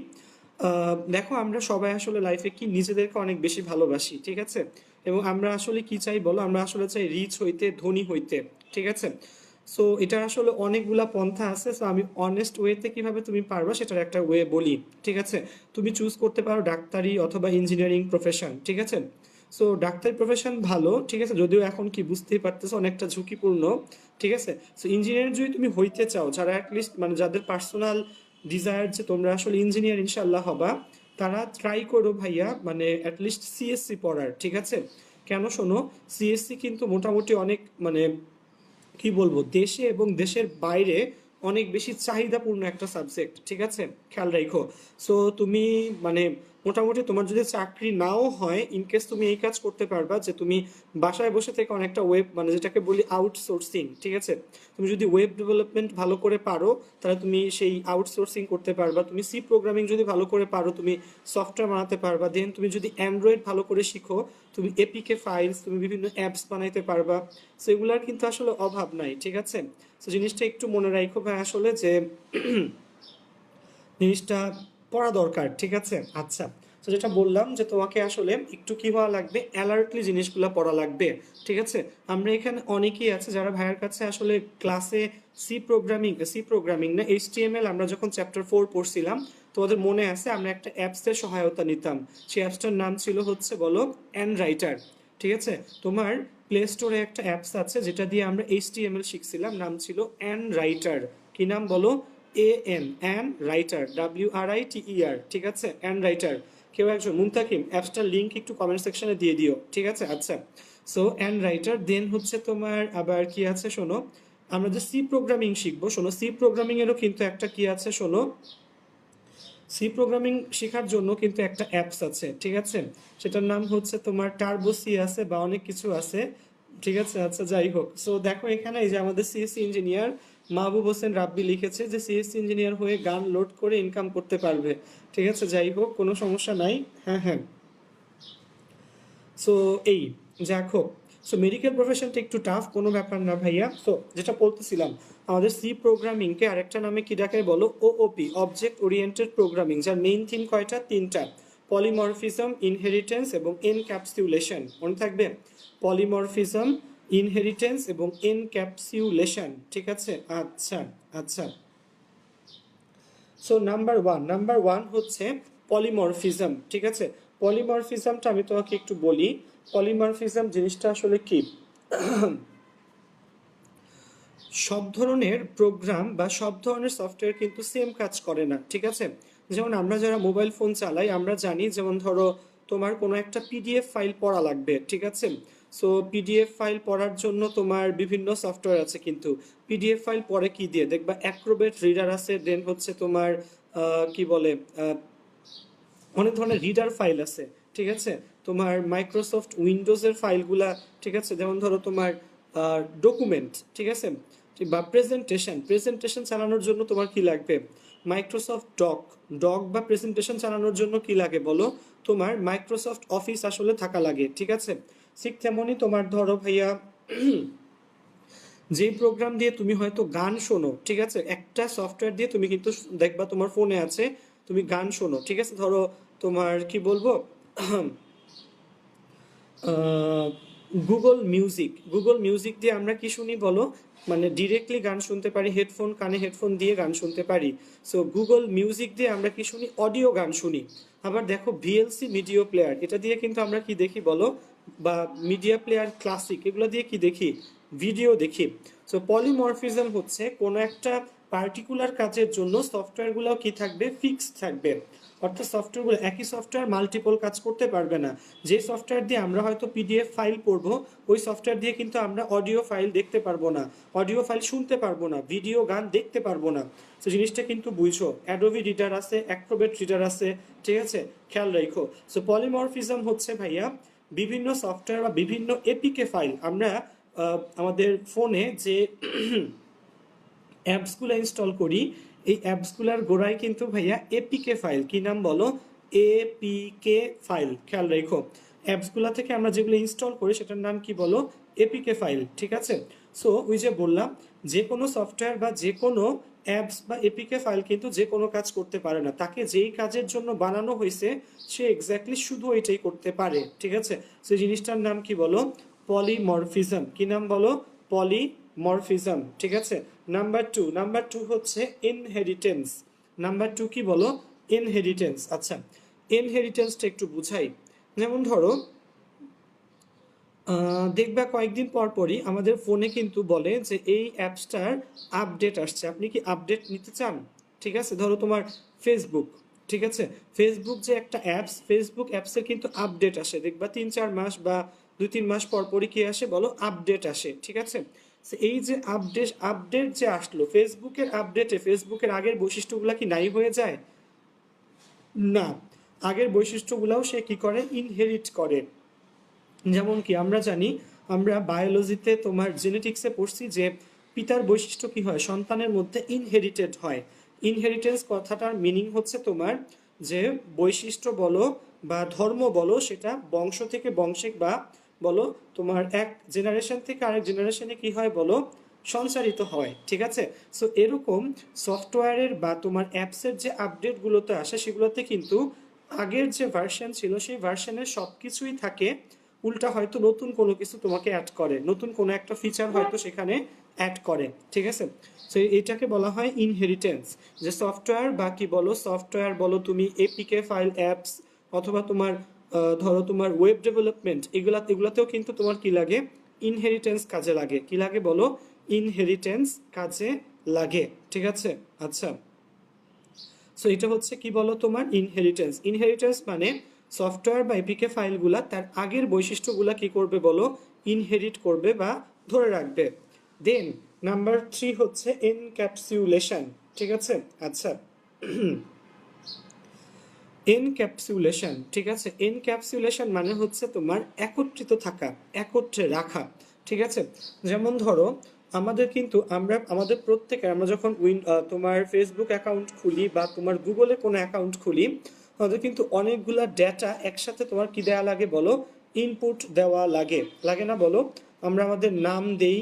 S1: দেখো, আমরা সবাই আসলে লাইফে কি নিজেদেরকে অনেক বেশি ভালোবাসি, ঠিক আছে? এবং আমরা আসলে কি চাই বলো? আমরা আসলে চাই রিচ হইতে, ধনী হইতে, ঠিক আছে? সো এটা আসলে অনেকগুলা পন্থা আছে। সো আমি অনেস্ট ওয়েতে কিভাবে তুমি পারবা সেটার একটা ওয়ে বলি, ঠিক আছে? তুমি চুজ করতে পারো ডাক্তারি অথবা ইঞ্জিনিয়ারিং প্রফেশন, ঠিক আছে? সো ডাক্তারি প্রফেশন ভালো, ঠিক আছে, যদিও এখন কি বুঝতেই পারতেছো অনেকটা ঝুঁকিপূর্ণ, ঠিক আছে? সো ইঞ্জিনিয়ার যদি তুমি হইতে চাও, যারা অ্যাটলিস্ট মানে যাদের পার্সোনাল ডিজায়ার যে তোমরা আসলে ইঞ্জিনিয়ার ইনশাল্লাহ হবা, তারা ট্রাই করো ভাইয়া, মানে অ্যাটলিস্ট সিএসসি পড়ার, ঠিক আছে? কেন শোনো, সিএসসি কিন্তু মোটামুটি অনেক মানে কি বলবো, দেশে এবং দেশের বাইরে অনেক বেশি চাহিদাপূর্ণ একটা সাবজেক্ট, ঠিক আছে? খেয়াল রাখো। সো তুমি মানে মোটামুটি তোমার যদি চাকরি নাও হয়, ইনকেস তুমি এই কাজ করতে পারবা যে তুমি বাসায় বসে থেকে অনেকটা ওয়েব, মানে যেটাকে বলি আউটসোর্সিং, ঠিক আছে? তুমি যদি ওয়েব ডেভেলপমেন্ট ভালো করে পারো, তাহলে তুমি সেই আউটসোর্সিং করতে পারবা। তুমি সি প্রোগ্রামিং যদি ভালো করে পারো, তুমি সফটওয়্যার বানাতে পারবা। দেন তুমি যদি অ্যান্ড্রয়েড ভালো করে শিখো, তুমি এপিকে ফাইলস, তুমি বিভিন্ন অ্যাপস বানাইতে পারবা। সো এগুলার কিন্তু আসলে অভাব নাই, ঠিক আছে? সো জিনিসটা একটু মনে রাখো ভাই, আসলে যে জিনিসটা পড়া দরকার, ঠিক আছে? আচ্ছা, তো যেটা বললাম যে তোমাকে আসলে একটু কি হওয়া লাগবে, অ্যালার্টলি জিনিসগুলো পড়া লাগবে, ঠিক আছে? আমরা এখানে অনেকেই আছে যারা ভাইয়ের কাছে আসলে ক্লাসে সি প্রোগ্রামিং না, এইচটিএমএল আমরা যখন চ্যাপ্টার 4 পড়ছিলাম, তোমাদের মনে আছে আমরা একটা অ্যাপসের সহায়তা নিতাম। সেই অ্যাপসটার নাম ছিল হচ্ছে বলো অ্যান রাইটার, ঠিক আছে? তোমার প্লে স্টোরে একটা অ্যাপস আছে যেটা দিয়ে আমরা এইচটিএমএল শিখছিলাম, নাম ছিল অ্যান রাইটার। কি নাম বলো? অ্যান রাইটার, WRITER, ঠিক আছে? An writer. কেউ একজন মুনতাকিম অ্যাপসটার লিঙ্ক একটু কমেন্ট সেকশনে দিয়ে দিও, ঠিক আছে? আচ্ছা, সো অ্যান রাইটার, দেন হচ্ছে তোমার আবার কি আছে শোনো, আমরা যে সি প্রোগ্রামিং শিখবো, শোনো সি প্রোগ্রামিং এরও কিন্তু একটা কি আছে শোনো, সি প্রোগ্রামিং শেখার জন্য কিন্তু একটা অ্যাপস আছে, ঠিক আছে, সেটার নাম হচ্ছে তোমার টার্বো সি আছে বা অনেক কিছু আছে, ঠিক আছে। আচ্ছা যাই হোক, সো দেখো এখানে এই যে আমাদের সিএসসি ইঞ্জিনিয়ার মাহবুব হোসেন রাব্বি লিখেছে যে সিএসসি ইঞ্জিনিয়ার হয়ে গান লোড করে ইনকাম করতে পারবে, ঠিক আছে, যাই হোক কোনো সমস্যা নাই। হ্যাঁ হ্যাঁ, সো এই দেখো, সো মেডিকেল প্রফেশনটা একটু টাফ, কোনো ব্যাপার না ভাইয়া। সো যেটা বলতেছিলাম, আমাদের সি প্রোগ্রামিংকে আরেকটা নামে কি ডাকে বলো, ওওপি, অবজেক্ট ওরিয়েন্টেড প্রোগ্রামিং, যার মেইন থিম কয়টা, তিনটা, পলিমরফিজম, ইনহেরিটেন্স এবং এনক্যাপসুলেশন, মনে থাকবে, পলিমরফিজম, ইনহেরিটেন্স এবং এনক্যাপসুলেশন, ঠিক আছে। আচ্ছা আচ্ছা, সো নাম্বার ওয়ান হচ্ছে পলিমরফিজম, ঠিক আছে। পলিমরফিজমটা আমি তোমাকে একটু বলি, পলিমরফিজম জিনিসটা আসলে কি। সব ধরনের প্রোগ্রাম বা সব ধরনের সফটওয়্যার কিন্তু সেম কাজ করে না, ঠিক আছে। যেমন আমরা যারা মোবাইল ফোন চালাই আমরা জানি, যেমন ধরো তোমার কোনো একটা পিডিএফ ফাইল পড়া লাগবে, ঠিক আছে। সো পিডিএফ ফাইল পড়ার জন্য তোমার বিভিন্ন সফটওয়্যার আছে, কিন্তু পিডিএফ ফাইল পড়ে কি দিয়ে দেখবা, অ্যাক্রোবেট রিডার আছে, দেন হচ্ছে তোমার কি বলে, অনেক ধরনের রিডার ফাইল আছে, ঠিক আছে। তোমার মাইক্রোসফট উইন্ডোজের ফাইলগুলা, ঠিক আছে, যেমন ধরো তোমার ডকুমেন্ট, ঠিক আছে, বা প্রেজেন্টেশন চালানোর জন্য তোমার কি লাগবে, মাইক্রোসফট ডক বা প্রেজেন্টেশন চালানোর জন্য কি লাগে বলো, তোমার মাইক্রোসফট অফিস আসলে থাকা লাগে, ঠিক আছে। ঠিক তেমনই তোমার ধরো ভাইয়া, যে প্রোগ্রাম দিয়ে তুমি হয়তো গান শোনো, ঠিক আছে, একটা সফটওয়্যার দিয়ে তুমি কিন্তু দেখবা তোমার ফোনে আছে, তুমি গান শোনো, ঠিক আছে, ধরো তোমার কি বলবো, গুগল মিউজিক দিয়ে আমরা কি শুনি বলো, মানে ডিরেক্টলি গান শুনতে পারি, কানে হেডফোন দিয়ে গান শুনতে পারি। সো গুগল মিউজিক দিয়ে আমরা কি শুনি, অডিও গান শুনি। আবার দেখো ভিএলসি মিডিয়া প্লেয়ার, এটা দিয়ে কিন্তু আমরা কি দেখি বলো, বা মিডিয়া প্লেয়ার ক্লাসিক, এগুলো দিয়ে কি দেখি, ভিডিও দেখি। সো পলিমরফিজম হচ্ছে কোনো একটা পার্টিকুলার কাজের জন্য সফটওয়্যারগুলোও কি থাকবে, ফিক্সড থাকবে, অর্থাৎ সফটওয়্যারগুলো একই সফটওয়্যার মাল্টিপল কাজ করতে পারবে না। যে সফটওয়্যার দিয়ে আমরা হয়তো পিডিএফ ফাইল পড়বো, ওই সফটওয়্যার দিয়ে কিন্তু আমরা অডিও ফাইল দেখতে পারবো না, অডিও ফাইল শুনতে পারবো না, ভিডিও গান দেখতে পারবো না। তো জিনিসটা কিন্তু বুঝছো, অ্যাডোবি রিডার আছে, অ্যাক্রোবেট রিডার আছে, ঠিক আছে, খেয়াল রাখো। সো পলিমরফিজম হচ্ছে ভাইয়া বিভিন্ন সফটওয়্যার বা বিভিন্ন এপিকে ফাইল আমরা আমাদের ফোনে যে অ্যাপসগুলো ইনস্টল করি, এই অ্যাপসগুলোর গোড়ায় কিন্তু ভাইয়া এপিকে ফাইল, কি নাম বলো, এপিকে ফাইল, খেয়াল রেখো। অ্যাপসগুলো থেকে আমরা যেগুলো ইনস্টল করি সেটার নাম কি বলো, এপিকে ফাইল, ঠিক আছে। সো ওই যে বললাম, যে কোনো সফটওয়্যার বা যে কোনো অ্যাপস বা এপিকে ফাইল কিন্তু যে কোনো কাজ করতে পারে না, তাকে যেই কাজের জন্য বানানো হয়েছে সে এক্স্যাক্টলি শুধু এটাই করতে পারে, ঠিক আছে। সেই জিনিসটার নাম কি বলো, পলিমরফিজম, কি নাম বলো, পলিমরফিজম, ঠিক আছে। নাম্বার টু হচ্ছে ইনহেরিটেন্স। নাম্বার 2 কি বলো, ইনহেরিটেন্স। আচ্ছা, ইনহেরিটেন্সটা একটু বুঝাই। যেমন ধরো দেখবা কয়েকদিন পর পরই আমাদের ফোনে কিন্তু বলে যে এই অ্যাপসটার আপডেট আসছে, আপনি কি আপডেট নিতে চান, ঠিক আছে। ধরো তোমার ফেসবুক, ঠিক আছে, ফেসবুক যে একটা অ্যাপস, ফেসবুক অ্যাপসের কিন্তু আপডেট আসে, দেখবা 3-4 মাস বা 2-3 মাস পর পরই কি আসে বলো, আপডেট আসে, ঠিক আছে। এই যে আপডেট যে আসলো, ফেসবুকের আপডেটে ফেসবুকের আগের বৈশিষ্ট্যগুলো কি নাই হয়ে যায়, না, আগের বৈশিষ্ট্যগুলোও সে কি করে, ইনহেরিট করে। যেমন কি আমরা জানি, আমরা বায়োলজিতে তোমার জেনেটিক্সে পড়ছি যে পিতার বৈশিষ্ট্য কি হয়, সন্তানের মধ্যে ইনহেরিটেড হয়। ইনহেরিটেন্স কথাটার মিনিং হচ্ছে তোমার যে বৈশিষ্ট্য বলো বা ধর্ম বলো, সেটা বংশ থেকে বংশে বা বলো তোমার এক জেনারেশন থেকে আরেক জেনারেশনে কি হয় বলো, সঞ্চারিত হয়, ঠিক আছে। সো এরকম সফটওয়্যারের বা তোমার অ্যাপসের যে আপডেটগুলোতে আসে সেগুলোতে কিন্তু আগের যে ভার্সন ছিল সেই ভার্সনের সব কিছুই থাকে, উল্টা হয়তো নতুন কোনো কিছু তোমাকে অ্যাড করে, নতুন কোনো একটা ফিচার হয়তো সেখানে অ্যাড করে, ঠিক আছে। তো এটাকে বলা হয় ইনহেরিটেন্স। যে সফটওয়্যার বা কি বলো, সফটওয়্যার বলো তুমি, এপিকে ফাইল অ্যাপস, অথবা তোমার ধরো তোমার ওয়েব ডেভেলপমেন্ট, এগুলাতেও কিন্তু তোমার কি লাগে, ইনহেরিটেন্স কাজে লাগে, কি লাগে বলো, ইনহেরিটেন্স কাজে লাগে, ঠিক আছে। আচ্ছা, সো এটা হচ্ছে কি বলো তোমার ইনহেরিটেন্স মানে সফটওয়্যার বা এপিকে ফাইলগুলা তার আগের বৈশিষ্ট্যগুলা কি করবে বলো, ইনহেরিট করবে বা ধরে রাখবে। দেন নাম্বার 3 হচ্ছে এনক্যাপসুলেশন, ঠিক আছে। আচ্ছা, এনক্যাপসুলেশন, ঠিক আছে। এনক্যাপসুলেশন মানে হচ্ছে তোমার একত্রিত থাকা, একত্রে রাখা, ঠিক আছে। যেমন ধরো আমাদের কিন্তু আমরা আমাদের প্রত্যেকের আমরা যখন তোমার ফেসবুক অ্যাকাউন্ট খুলি বা তোমার গুগলে কোনো অ্যাকাউন্ট খুলি, আমাদের কিন্তু অনেকগুলা ডেটা একসাথে তোমার কি দেওয়া লাগে বলো, ইনপুট দেওয়া লাগে, লাগে না বলো। আমরা আমাদের নাম দেই,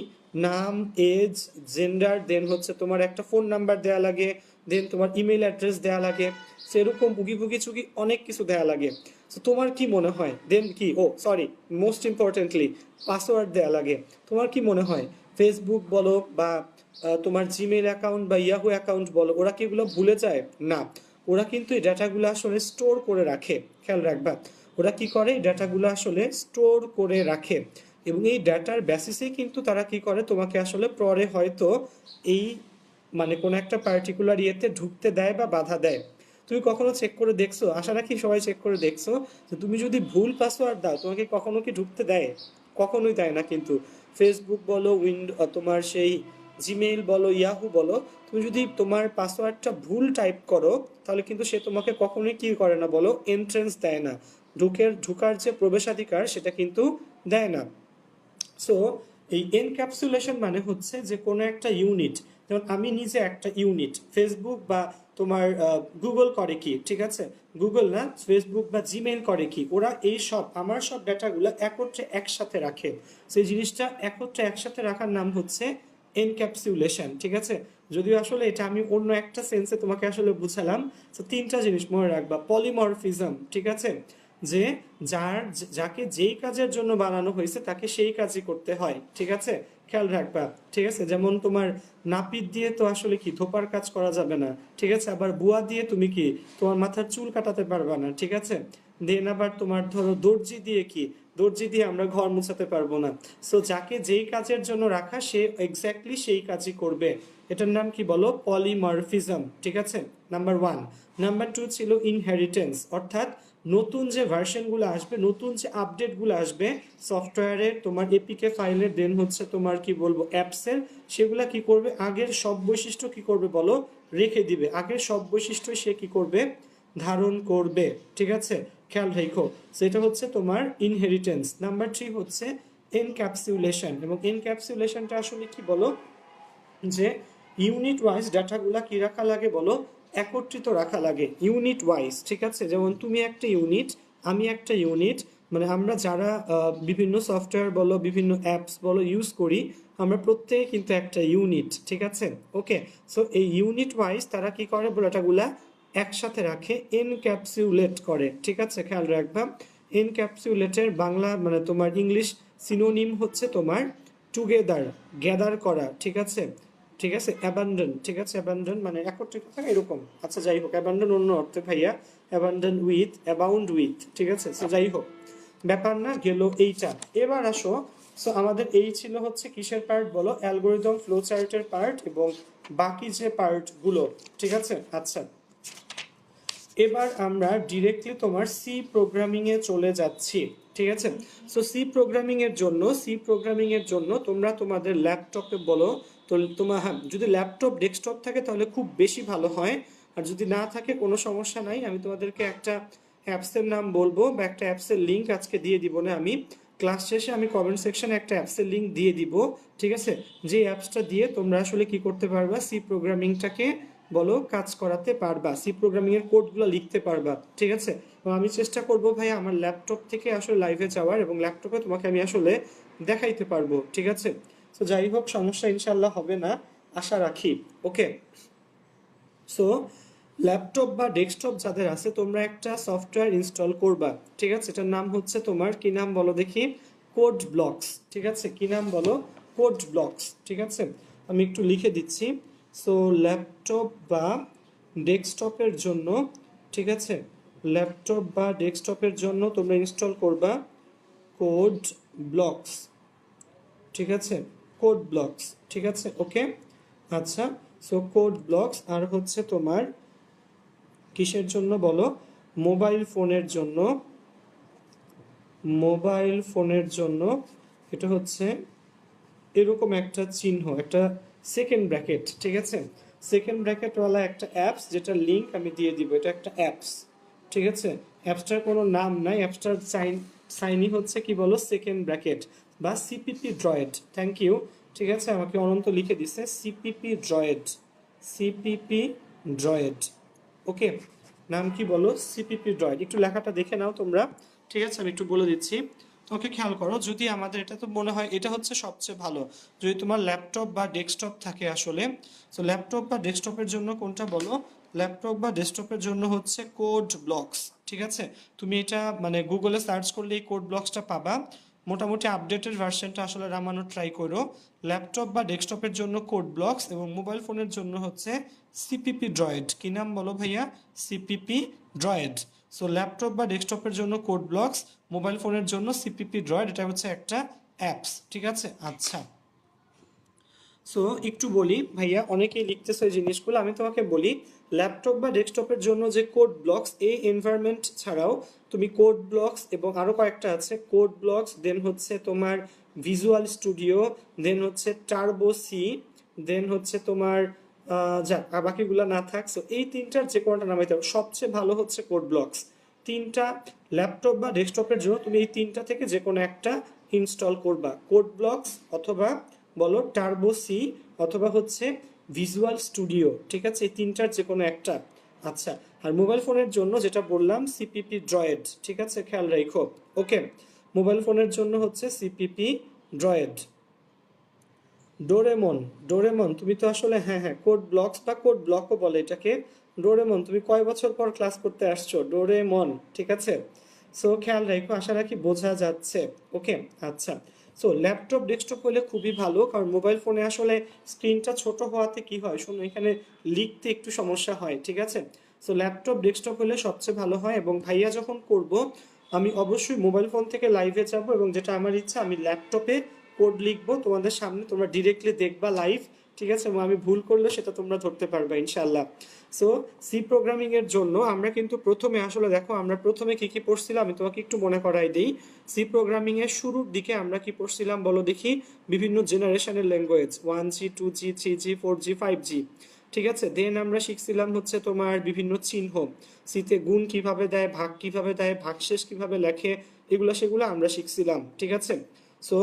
S1: নাম, এজ, জেন্ডার, দেন হচ্ছে তোমার একটা ফোন নাম্বার দেওয়া লাগে, দেন তোমার ইমেল অ্যাড্রেস দেওয়া লাগে, সেরকম বুগি বুগি চুগি অনেক কিছু দেওয়া লাগে। তো তোমার কি মনে হয়, দেন কি, ও সরি, মোস্ট ইম্পর্টেন্টলি পাসওয়ার্ড দেওয়া লাগে। তোমার কি মনে হয় ফেসবুক বলো বা তোমার জিমেল অ্যাকাউন্ট বা ইয়াহু অ্যাকাউন্ট বলো, ওরা কি এগুলো ভুলে যায়? না, ওরা কিন্তু এই ডাটাগুলো আসলে স্টোর করে রাখে, খেয়াল রাখবা। ওরা কি করে, এই ডাটাগুলো আসলে স্টোর করে রাখে, এবং এই ডাটার বেসিসে কিন্তু তারা কি করে, তোমাকে আসলে পরে হয়তো এই মানে কোনো একটা পার্টিকুলার ইয়েতে ঢুকতে দেয় বা বাধা দেয়। তুমি কখনো চেক করে দেখছো, আশা রাখি সবাই চেক করে দেখছো, যে তুমি যদি ভুল পাসওয়ার্ড দাও তোমাকে কখনো কি ঢুকতে দেয়? কখনোই দেয় না কিন্তু। ফেসবুক বলো, তোমার সেই জিমেইল বলো, ইয়াহু বলো, তুমি যদি তোমার পাসওয়ার্ডটা ভুল টাইপ করো তাহলে কিন্তু সে তোমাকে কখনোই কি করে না বলো, এন্ট্রেন্স দেয় না, ঢুকার যে প্রবেশাধিকার সেটা কিন্তু দেয় না। সো এই এনক্যাপসুলেশন মানে হচ্ছে যে কোনো একটা ইউনিট, যেমন আমি নিজে একটা ইউনিট, ফেসবুক বা তোমার গুগল করে কি, ঠিক আছে, গুগল না, ফেসবুক বা জিমেইল করে কি, ওরা এই সব আমার সব ডাটাগুলো একত্রে একসাথে রাখে। সেই জিনিসটা একত্রে একসাথে রাখার নাম হচ্ছে এনক্যাপসুলেশন, ঠিক আছে। যদিও আসলে এটা আমি অন্য একটা সেন্সে তোমাকে আসলে বুঝালাম। তো তিনটা জিনিস মনে রাখবা, পলিমরফিজম, ঠিক আছে, যে যাকে যেই কাজের জন্য বানানো হয়েছে তাকে সেই কাজই করতে হয়, ঠিক আছে, খেয়াল রাখবা, ঠিক আছে। যেমন তোমার নাপিত দিয়ে তো আসলে কি ধোপার কাজ করা যাবে না, ঠিক আছে, আবার বুয়া দিয়ে তুমি কি তোমার মাথার চুল কাটাতে পারবা না, ঠিক আছে। দেন আবার তোমার ধরো দর্জি দিয়ে কি, দর্জি দিয়ে আমরা ঘর মুছাতে পারবো না। সো যাকে যেই কাজের জন্য রাখা সে এক্স্যাক্টলি সেই কাজই করবে। এটার নাম কি বলো, পলিমরফিজম, ঠিক আছে, নাম্বার ওয়ান। নাম্বার টু ছিল ইনহেরিটেন্স, অর্থাৎ নতুন যে ভার্সনগুলো আসবে, নতুন যে আপডেটগুলো আসবে সফটওয়্যারের, তোমার এপিকে ফাইলের, দেন হচ্ছে তোমার কি বলবো অ্যাপসের, সেগুলা কি করবে, আগের সব বৈশিষ্ট্য কি করবে বলো, রেখে দিবে, আগের সব বৈশিষ্ট্য সে কি করবে, ধারণ করবে, ঠিক আছে, খেয়াল রেখো। সেটা হচ্ছে তোমার ইনহেরিটেন্স। নাম্বার থ্রি হচ্ছে এনক্যাপসুলেশন, এবং এনক্যাপসুলেশনটা আসলে কি বলো, যে ইউনিট ওয়াইজ ডাটাগুলা কি রাখা লাগে বলো, একত্রিত রাখা লাগে ইউনিট ওয়াইজ, ঠিক আছে। যেমন তুমি একটা ইউনিট, আমি একটা ইউনিট, মানে আমরা যারা বিভিন্ন সফটওয়্যার বলো, বিভিন্ন অ্যাপস বলো ইউজ করি, আমরা প্রত্যেকে কিন্তু একটা ইউনিট, ঠিক আছে, ওকে। সো এই ইউনিট ওয়াইজ তারা কি করে ডাটাগুলা একসাথে রাখে, এনক্যাপসুলেট করে, ঠিক আছে, খেয়াল রাখবা। এনক্যাপসুলেটের বাংলা মানে তোমার ইংলিশ সিনোনিম হচ্ছে তোমার টুগেদার, গ্যাদার করা, ঠিক আছে, ঠিক আছে, অ্যাবান্ডন, ঠিক আছে, অ্যাবান্ডন মানে একত্রিত থাকা এরকম। আচ্ছা যাই হোক, অ্যাবান্ডন অন্য অর্থে ভাইয়া, অ্যাবান্ডন উইথ, অ্যাবাউন্ড উইথ, ঠিক আছে। সো যাই হোক, ব্যাপার না গেল এইটা। এবার আসো, সো আমাদের এই ছিল হচ্ছে কিসের পার্ট বলো, অ্যালগোরিদম ফ্লো চার্টের পার্ট এবং বাকি যে পার্টগুলো, ঠিক আছে। আচ্ছা, এবার আমরা ডিরেক্টলি তোমার সি প্রোগ্রামিং এ চলে যাচ্ছি, ঠিক আছে। সো সি প্রোগ্রামিং এর জন্য তোমরা তোমাদের ল্যাপটপে বলো, তো তোমার, হ্যাঁ যদি ল্যাপটপ ডেস্কটপ থাকে তাহলে খুব বেশি ভালো হয়, আর যদি না থাকে কোনো সমস্যা নাই, আমি তোমাদেরকে একটা অ্যাপসের নাম বলবো বা একটা অ্যাপসের লিঙ্ক আজকে দিয়ে দিব না আমি, ক্লাস শেষে আমি কমেন্ট সেকশনে একটা অ্যাপসের লিঙ্ক দিয়ে দিব, ঠিক আছে। যে অ্যাপসটা দিয়ে তোমরা আসলে কি করতে পারবা, সি প্রোগ্রামিংটাকে বলো কাজ করাতে পারবা, সি প্রোগ্রামিং এর কোডগুলো লিখতে পারবা, ঠিক আছে। এবং আমি চেষ্টা করব ভাই আমার ল্যাপটপ থেকে আসলে লাইভে যাওয়ার, এবং ল্যাপটপে তোমাকে আমি আসলে দেখাইতে পারবো, ঠিক আছে। তো যাই হোক, সমস্যা ইনশাল্লাহ হবে না, আশা রাখি, ওকে। সো ল্যাপটপ বা ডেস্কটপ যাদের আছে তোমরা একটা সফটওয়্যার ইনস্টল করবা, ঠিক আছে, এটার নাম হচ্ছে তোমার কি নাম বলো দেখি, কোড ব্লকস, ঠিক আছে, কি নাম বলো, কোড ব্লকস, ঠিক আছে। আমি একটু লিখে দিচ্ছি। সো ল্যাপটপ বা ডেস্কটপের জন্য, ঠিক আছে, ল্যাপটপ বা ডেস্কটপের জন্য তোমরা ইনস্টল করবা কোড ব্লকস, ঠিক আছে, কোড ব্লকস, ঠিক আছে, ওকে। আচ্ছা, সো কোড ব্লকস, আর হচ্ছে তোমার কিসের জন্য বলো, মোবাইল ফোনের জন্য, মোবাইল ফোনের জন্য এটা হচ্ছে এরকম একটা চিহ্ন, একটা সেকেন্ড ব্র্যাকেট, ঠিক আছে, সেকেন্ড ব্র্যাকেটওয়ালা একটা অ্যাপস, যেটা লিংক আমি দিয়ে দিব, এটা একটা অ্যাপস, ঠিক আছে, অ্যাপসটার কোনো নাম নাই, অ্যাপসটার সাইনই হচ্ছে কি বলো সেকেন্ড ব্র্যাকেট বা সিপিপি ড্রয়েড। Thank you. ঠিক আছে, আমাকে অনন্ত লিখে দিছে CPP droid, CPP droid. Okay, নাম কি বলো সিপিপি ড্রয়েড। একটু লেখাটা দেখে নাও তোমরা। ঠিক আছে, আমি একটু বলে দিচ্ছি। ওকে, খেয়াল করো, যদি আমাদের এটা তো মনে হয় এটা হচ্ছে সবচেয়ে ভালো যদি তোমার ল্যাপটপ বা ডেস্কটপ থাকে আসলে। তো ল্যাপটপ বা ডেস্কটপের জন্য কোনটা বলো? ল্যাপটপ বা ডেস্কটপের জন্য হচ্ছে কোড ব্লকস। ঠিক আছে, তুমি এটা মানে গুগলে সার্চ করলে এই কোড ব্লকসটা পাবা। মোটামুটি আপডেটেড ভার্সনটা আসলে নামানোর ট্রাই করো। ল্যাপটপ বা ডেস্কটপের জন্য কোড ব্লকস এবং মোবাইল ফোনের জন্য হচ্ছে সিপিপি ড্রয়েড। কি নাম বলো ভাইয়া? CPP droid. সো ল্যাপটপ বা ডেস্কটপের জন্য কোড ব্লকস, মোবাইল ফোনের জন্য সিপিপি ড্রয়েড, এটা হচ্ছে একটা অ্যাপস। ঠিক আছে, আচ্ছা। সো একটু বলি ভাইয়া, অনেকেই লিখতেছে এই জিনিসগুলো, আমি তোমাকে বলি ল্যাপটপ বা ডেস্কটপের জন্য যে কোড ব্লকস, এই এনভায়রনমেন্ট ছাড়াও তুমি কোড ব্লকস এবং আরও কয়েকটা আছে, কোড ব্লকস, দেন হচ্ছে তোমার ভিজুয়াল স্টুডিও, দেন হচ্ছে টার্বো সি, দেন হচ্ছে তোমার যাক বাকিগুলো না থাক। সো এই তিনটার যে কোনোটা নামাইতে হবে, সবচেয়ে ভালো হচ্ছে কোড ব্লকস। তিনটা ল্যাপটপ বা ডেস্কটপের জন্য তুমি এই তিনটা থেকে যে কোনো একটা ইনস্টল করবা, কোড ব্লকস অথবা বলো টার্বো সি অথবা হচ্ছে ভিজুয়াল স্টুডিও। ঠিক আছে, এই তিনটার যে কোনো একটা। আচ্ছা, আর মোবাইল ফোনের জন্য যেটা বললাম সিপিপি ড্রয়েড। ঠিক আছে, খেয়াল রাখো। ওকে, মোবাইল ফোনের জন্য হচ্ছে সিপিপি ড্রয়েড। ডোরেমন, ডোরেমন তুমি তো আসলে হ্যাঁ হ্যাঁ কোড ব্লকস বা কোড ব্লকও বলে এটাকে। ডোরেমন, তুমি কয় বছর পর ক্লাস করতে আসছো ডোরেমন? ঠিক আছে, সো খেয়াল রাখো, আশা রাখি বোঝা যাচ্ছে। ওকে, আচ্ছা। সো ল্যাপটপ ডেস্কটপ হলে খুবই ভালো, কারণ মোবাইল ফোনে আসলে স্ক্রিনটা ছোট হওয়াতে কি হয় শোনো, এখানে লিখতে একটু সমস্যা হয়। ঠিক আছে, সো ল্যাপটপ ডেস্কটপ হলে সবচেয়ে ভালো হয়। এবং ভাইয়া যখন করব আমি অবশ্যই মোবাইল ফোন থেকে লাইভে যাব, এবং যেটা আমার ইচ্ছা আমি ল্যাপটপে কোড লিখবো তোমাদের সামনে, তোমরা ডিরেক্টলি দেখবা লাইভ। ঠিক আছে, এবং আমি ভুল করলে সেটা তোমরা ধরতে পারবে ইনশাল্লাহ। সো সি প্রোগ্রামিং এর জন্য আমরা কিন্তু প্রথমে আসলে দেখো আমরা প্রথমে কি কি পড়ছিলাম আমি তোমাকে একটু মনে করাই দিই। সি প্রোগ্রামিং এর শুরুর দিকে আমরা কি পড়ছিলাম বলো দেখি? বিভিন্ন জেনারেশনের language, 1G 2G 3G 4G 5G। ঠিক আছে, দেন আমরা শিখছিলাম হচ্ছে তোমার বিভিন্ন চিহ্ন, সিতে গুণ কিভাবে দেয়, ভাগ কিভাবে দেয়, ভাগশেষ কিভাবে লেখে, এগুলো সেগুলো আমরা শিখছিলাম। ঠিক আছে, সো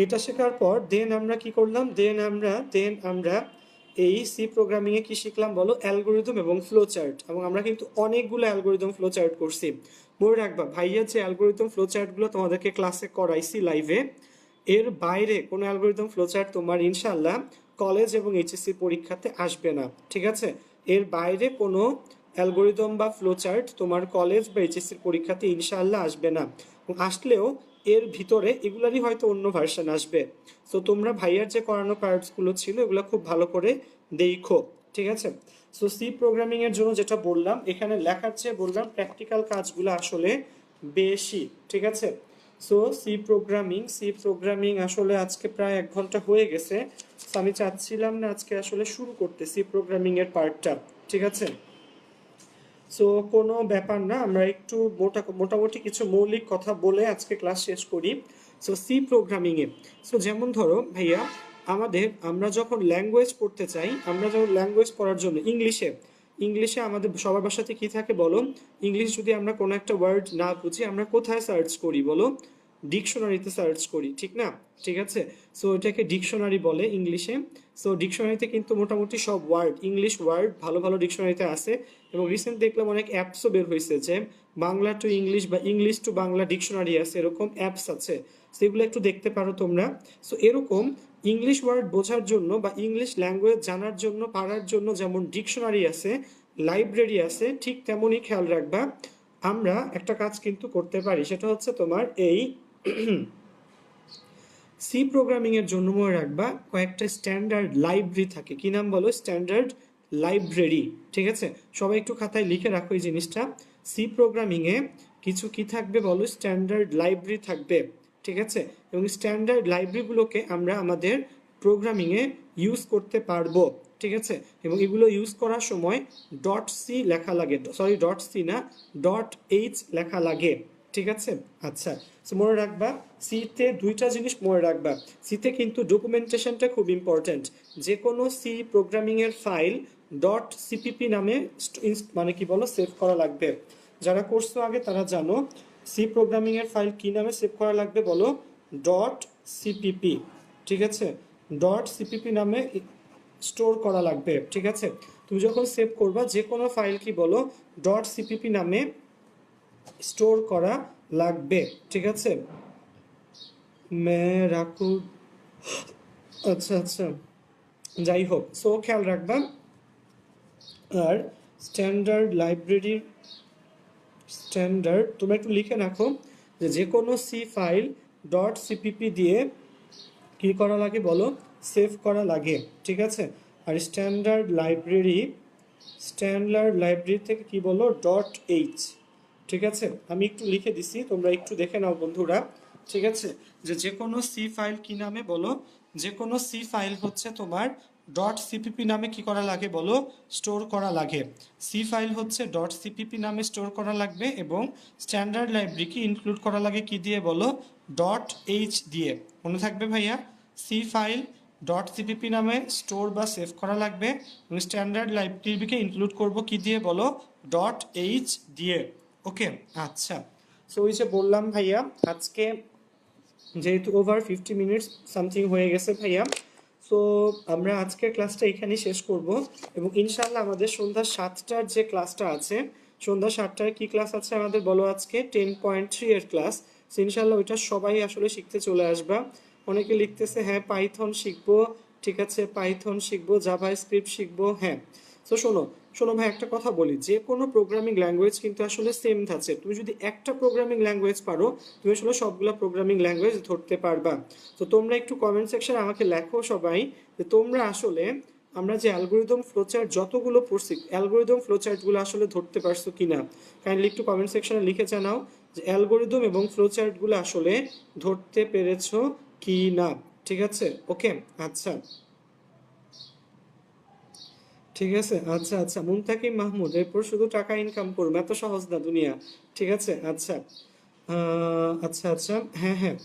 S1: এটা শেখার পর দেন আমরা কি করলাম, দেন আমরা এই সি প্রোগ্রামিং এ কি শিখলাম বলো? অ্যালগোরিদম এবং ফ্লো চার্ট। এবং আমরা কিন্তু অনেকগুলো অ্যালগোরিদম ফ্লো চার্ট করছি। মনে রাখবা ভাইয়া যে অ্যালগোরিদম ফ্লো চার্টগুলো তোমাদেরকে ক্লাসে করাইছি লাইভে, এর বাইরে কোনো অ্যালগোরিদম ফ্লো চার্ট তোমার ইনশাল্লাহ কলেজ এবং এইচএসসি পরীক্ষাতে আসবে না। ঠিক আছে, এর বাইরে কোনো অ্যালগোরিদম বা ফ্লো চার্ট তোমার কলেজ বা এইচএসসির পরীক্ষাতে ইনশাআল্লাহ আসবে না। আসলেও এর ভিতরে এগুলারই হয়তো অন্য ভার্সন আসবে। সো তোমরা ভাইয়ার যে করানো পার্টসগুলো ছিল এগুলো খুব ভালো করে দেখো। ঠিক আছে, সো সি প্রোগ্রামিং এর জন্য যেটা বললাম, এখানে লেখার চেয়ে বললাম প্র্যাকটিক্যাল কাজগুলো আসলে বেশি। ঠিক আছে, সো সি প্রোগ্রামিং আসলে আজকে প্রায় 1 ঘন্টা হয়ে গেছে। আমি চাচ্ছিলাম না আজকে আসলে শুরু করতে সি প্রোগ্রামিং এর পার্টটা। ঠিক আছে, সো কোনো ব্যাপার না, আমরা একটু মোটামুটি কিছু মৌলিক কথা বলে আজকে ক্লাস শেষ করি। সো সি প্রোগ্রামিংয়ে, সো যেমন ধরো ভাইয়া আমরা যখন ল্যাঙ্গুয়েজ পড়তে চাই, আমরা যখন ল্যাঙ্গুয়েজ পড়ার জন্য ইংলিশে আমাদের সবার বাসাতে কি থাকে বলো? ইংলিশ যদি আমরা কোনো একটা ওয়ার্ড না বুঝি আমরা কোথায় সার্চ করি বলো? ডিকশনারিতে সার্চ করি, ঠিক না? ঠিক আছে, সো এটাকে ডিকশনারি বলে ইংলিশে। সো ডিকশনারিতে কিন্তু মোটামুটি সব ওয়ার্ড, ইংলিশ ওয়ার্ড ভালো ভালো ডিকশনারিতে আছে। এবং রিসেন্ট দেখলাম অনেক অ্যাপসও বের হয়েছে যে বাংলা টু ইংলিশ বা ইংলিশ টু বাংলা ডিকশনারি আছে, এরকম অ্যাপস আছে, সেগুলো একটু দেখতে পারো তোমরা। সো এরকম ইংলিশ ওয়ার্ড বোঝার জন্য বা ইংলিশ ল্যাঙ্গুয়েজ জানার জন্য পারার জন্য যেমন ডিকশনারি আছে, লাইব্রেরি আছে, ঠিক তেমনই খেয়াল রাখবা আমরা একটা কাজ কিন্তু করতে পারি, সেটা হচ্ছে তোমার এই সি প্রোগ্রামিং এর জন্য মনে রাখবা কয়েকটা স্ট্যান্ডার্ড লাইব্রেরি থাকে। কি নাম বলো? Standard library. ঠিক আছে, সবাই একটু খাতায় লিখে রাখো এই জিনিসটা। সি প্রোগ্রামিং এ কিছু কি থাকবে বলো? স্ট্যান্ডার্ড লাইব্রেরি থাকবে। ঠিক আছে, এবং স্ট্যান্ডার্ড লাইব্রেরিগুলোকে আমরা আমাদের প্রোগ্রামিং এ ইউজ করতে পারবো। ঠিক আছে, এবং এগুলো ইউজ করার সময় ডট সি লেখা লাগে, সরি ডট সি না, ডট এইচ লেখা লাগে। ঠিক আছে, আচ্ছা। সো মনে রাখবা সিতে দুইটা জিনিস মনে রাখবা। সিতে কিন্তু ডকুমেন্টেশনটা খুব ইম্পর্ট্যান্ট। যে কোনো সি প্রোগ্রামিং এর ফাইল ডট সিপিপি নামে মানে কি বলো সেভ করা লাগবে। যারা করছো আগে তারা জানো সি প্রোগ্রামিং এর ফাইল কি নামে সেভ করা লাগবে বলো, ডট সিপিপি। ঠিক আছে, ডট সিপিপি নামে স্টোর করা লাগবে। ঠিক আছে, তুমি যখন সেভ করবা যে কোনো ফাইল কি বলো ডট সিপিপি নামে স্টোর করা লাগবে। ঠিক আছে, রাখু, আচ্ছা আচ্ছা, যাই হোক, সো খেয়াল রাখবা। আর স্ট্যান্ডার্ড লাইব্রেরির স্ট্যান্ডার্ড তোমরা একটু লিখে রাখো যে কোনো সি ফাইল ডট সিপিপি দিয়ে কি করা লাগে বলো, সেভ করা লাগে। ঠিক আছে, আর স্ট্যান্ডার্ড লাইব্রেরি থেকে কি বলো ডট এইচ। ঠিক আছে, আমি একটু লিখে দিছি, তোমরা একটু দেখে নাও বন্ধুরা। ঠিক আছে, যে কোনো সি ফাইল কি নামে বলো, যে কোনো সি ফাইল হচ্ছে তোমার ডট সিপিপি নামে কি করা লাগে বলো, স্টোর করা লাগে। সি ফাইল হচ্ছে ডট সিপিপি নামে স্টোর করা লাগবে এবং স্ট্যান্ডার্ড লাইব্রেরিকে ইনক্লুড করা লাগে কি দিয়ে বলো, ডট এইচ দিয়ে। মনে থাকবে ভাইয়া, সি ফাইল ডট সিপিপি নামে স্টোর বা সেভ করা লাগবে এবং স্ট্যান্ডার্ড লাইব্রেরিকে ইনক্লুড করব কি দিয়ে বলো, ডট এইচ দিয়ে। ওকে, আচ্ছা, সো ওই যে বললাম ভাইয়া আজকে যেহেতু ওভার 50 মিনিটস সামথিং হয়ে গেছে ভাইয়া, সো আমরা আজকের ক্লাসটা এখানেই শেষ করব এবং ইনশাল্লাহ আমাদের সন্ধ্যা 7টার যে ক্লাসটা আছে, সন্ধ্যা 7টার কি ক্লাস আছে আমাদের বলো, আজকে 10.3 এর ক্লাস। ইনশাল্লাহ ওইটা সবাই আসলে শিখতে চলে আসবা। অনেকে লিখতেছে হ্যাঁ পাইথন শিখবো, ঠিক আছে পাইথন শিখবো, জাভা স্ক্রিপ্ট শিখবো। হ্যাঁ, তো শোনো শোনো ভাই, একটা কথা বলি, যে কোনো প্রোগ্রামিং ল্যাঙ্গুয়েজ কিন্তু আসলে সেম থাকছে। তুমি যদি একটা প্রোগ্রামিং ল্যাঙ্গুয়েজ পারো, তুমি আসলে সবগুলো প্রোগ্রামিং ল্যাঙ্গুয়েজ ধরতে পারবা। তো তোমরা একটু কমেন্ট সেকশনে আমাকে লেখো সবাই যে তোমরা আসলে আমরা যে অ্যালগোরিদম ফ্লোচার্ট যতগুলো পড়ছি, অ্যালগোরিদম ফ্লোচার্টগুলো আসলে ধরতে পারছো কিনা। কাইন্ডলি একটু কমেন্ট সেকশনে লিখে জানাও যে অ্যালগোরিদম এবং ফ্লোচার্টগুলো আসলে ধরতে পেরেছো কি না। ঠিক আছে, ওকে, আচ্ছা ঠিক আছে, আচ্ছা আচ্ছা, মুনতাকিম মাহমুদ, এরপর শুধু টাকা ইনকাম করবো, এত সহজ না দুনিয়া। ঠিক আছে, আচ্ছা আচ্ছা আচ্ছা, হ্যাঁ হ্যাঁ,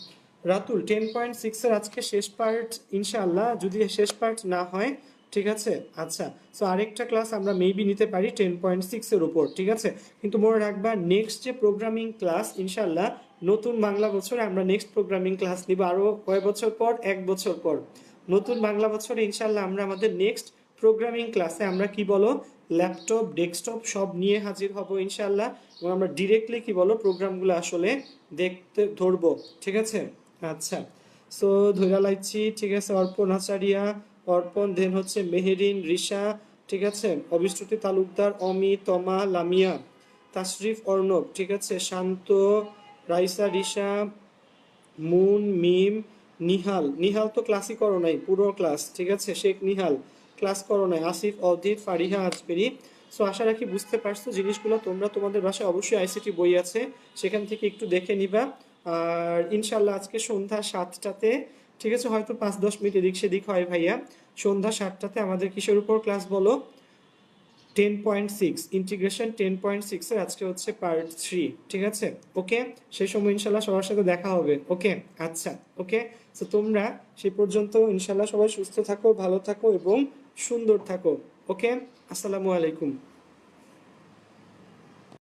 S1: রাতুল 10.6 এর আজকে শেষ পার্ট ইনশাআল্লাহ, যদি শেষ পার্ট না হয়। ঠিক আছে, আচ্ছা, সো আরেকটা ক্লাস আমরা মেবি নিতে পারি 10.6 এর উপর। ঠিক আছে, কিন্তু মনে রাখবা নেক্সট যে প্রোগ্রামিং ক্লাস ইনশাআল্লাহ নতুন বাংলা বছরে আমরা নেক্সট প্রোগ্রামিং ক্লাস নিব, আরো কয় বছর পর, 1 বছর পর। নতুন বাংলা বছরে ইনশাআল্লাহ আমরা আমাদের নেক্সট প্রোগ্রামিং ক্লাসে আমরা কি বলো ল্যাপটপ ডেস্কটপ সব নিয়ে হাজির হব ইনশাআল্লাহ, এবং আমরা ডিরেক্টলি কি বলো প্রোগ্রামগুলো আসলে দেখতে ধরবো। ঠিক আছে, আচ্ছা, সো ধৈরা লাইছি। ঠিক আছে, অর্পণ আচারিয়া, অর্পণ, দেন হচ্ছে মেহেরিন, রিশা, ঠিক আছে, অবিশ্রুতি তালুকদার, অমি, তমা, লামিয়া, তাশরিফ, অর্ণব, ঠিক আছে, শান্ত, রাইসা, রিশা, মুন, মিম, নিহাল। নিহাল তো ক্লাসই করো নাই পুরো ক্লাস। ঠিক আছে, শেখ নিহাল ক্লাস করো নাই, আসিফ, অদিত, ফারিহা, আজবেরি। সো আশা রাখি বুঝতে পারছো জিনিসগুলো। তোমরা তোমাদের বাসায় অবশ্যই আইসিটি বই আছে, সেখান থেকে একটু দেখে নিবা। আর ইনশাল্লাহ আজকে সন্ধ্যা 7টাতে, ঠিক আছে, হয়তো 5-10 মিনিট এদিক সেদিক হয় ভাইয়া, সন্ধ্যা 7টাতে আমাদের কিসের উপর ক্লাস বলো, 10.6 ইন্টিগ্রেশন 10.6 এর আজকে হচ্ছে পার্ট 3। ঠিক আছে, ওকে, সেই সময় ইনশাল্লাহ সবার সাথে দেখা হবে। ওকে, আচ্ছা, ওকে, তো তোমরা সেই পর্যন্ত ইনশাল্লাহ সবাই সুস্থ থাকো, ভালো থাকো এবং সুন্দর থাকো। ওকে, আসসালামু আলাইকুম।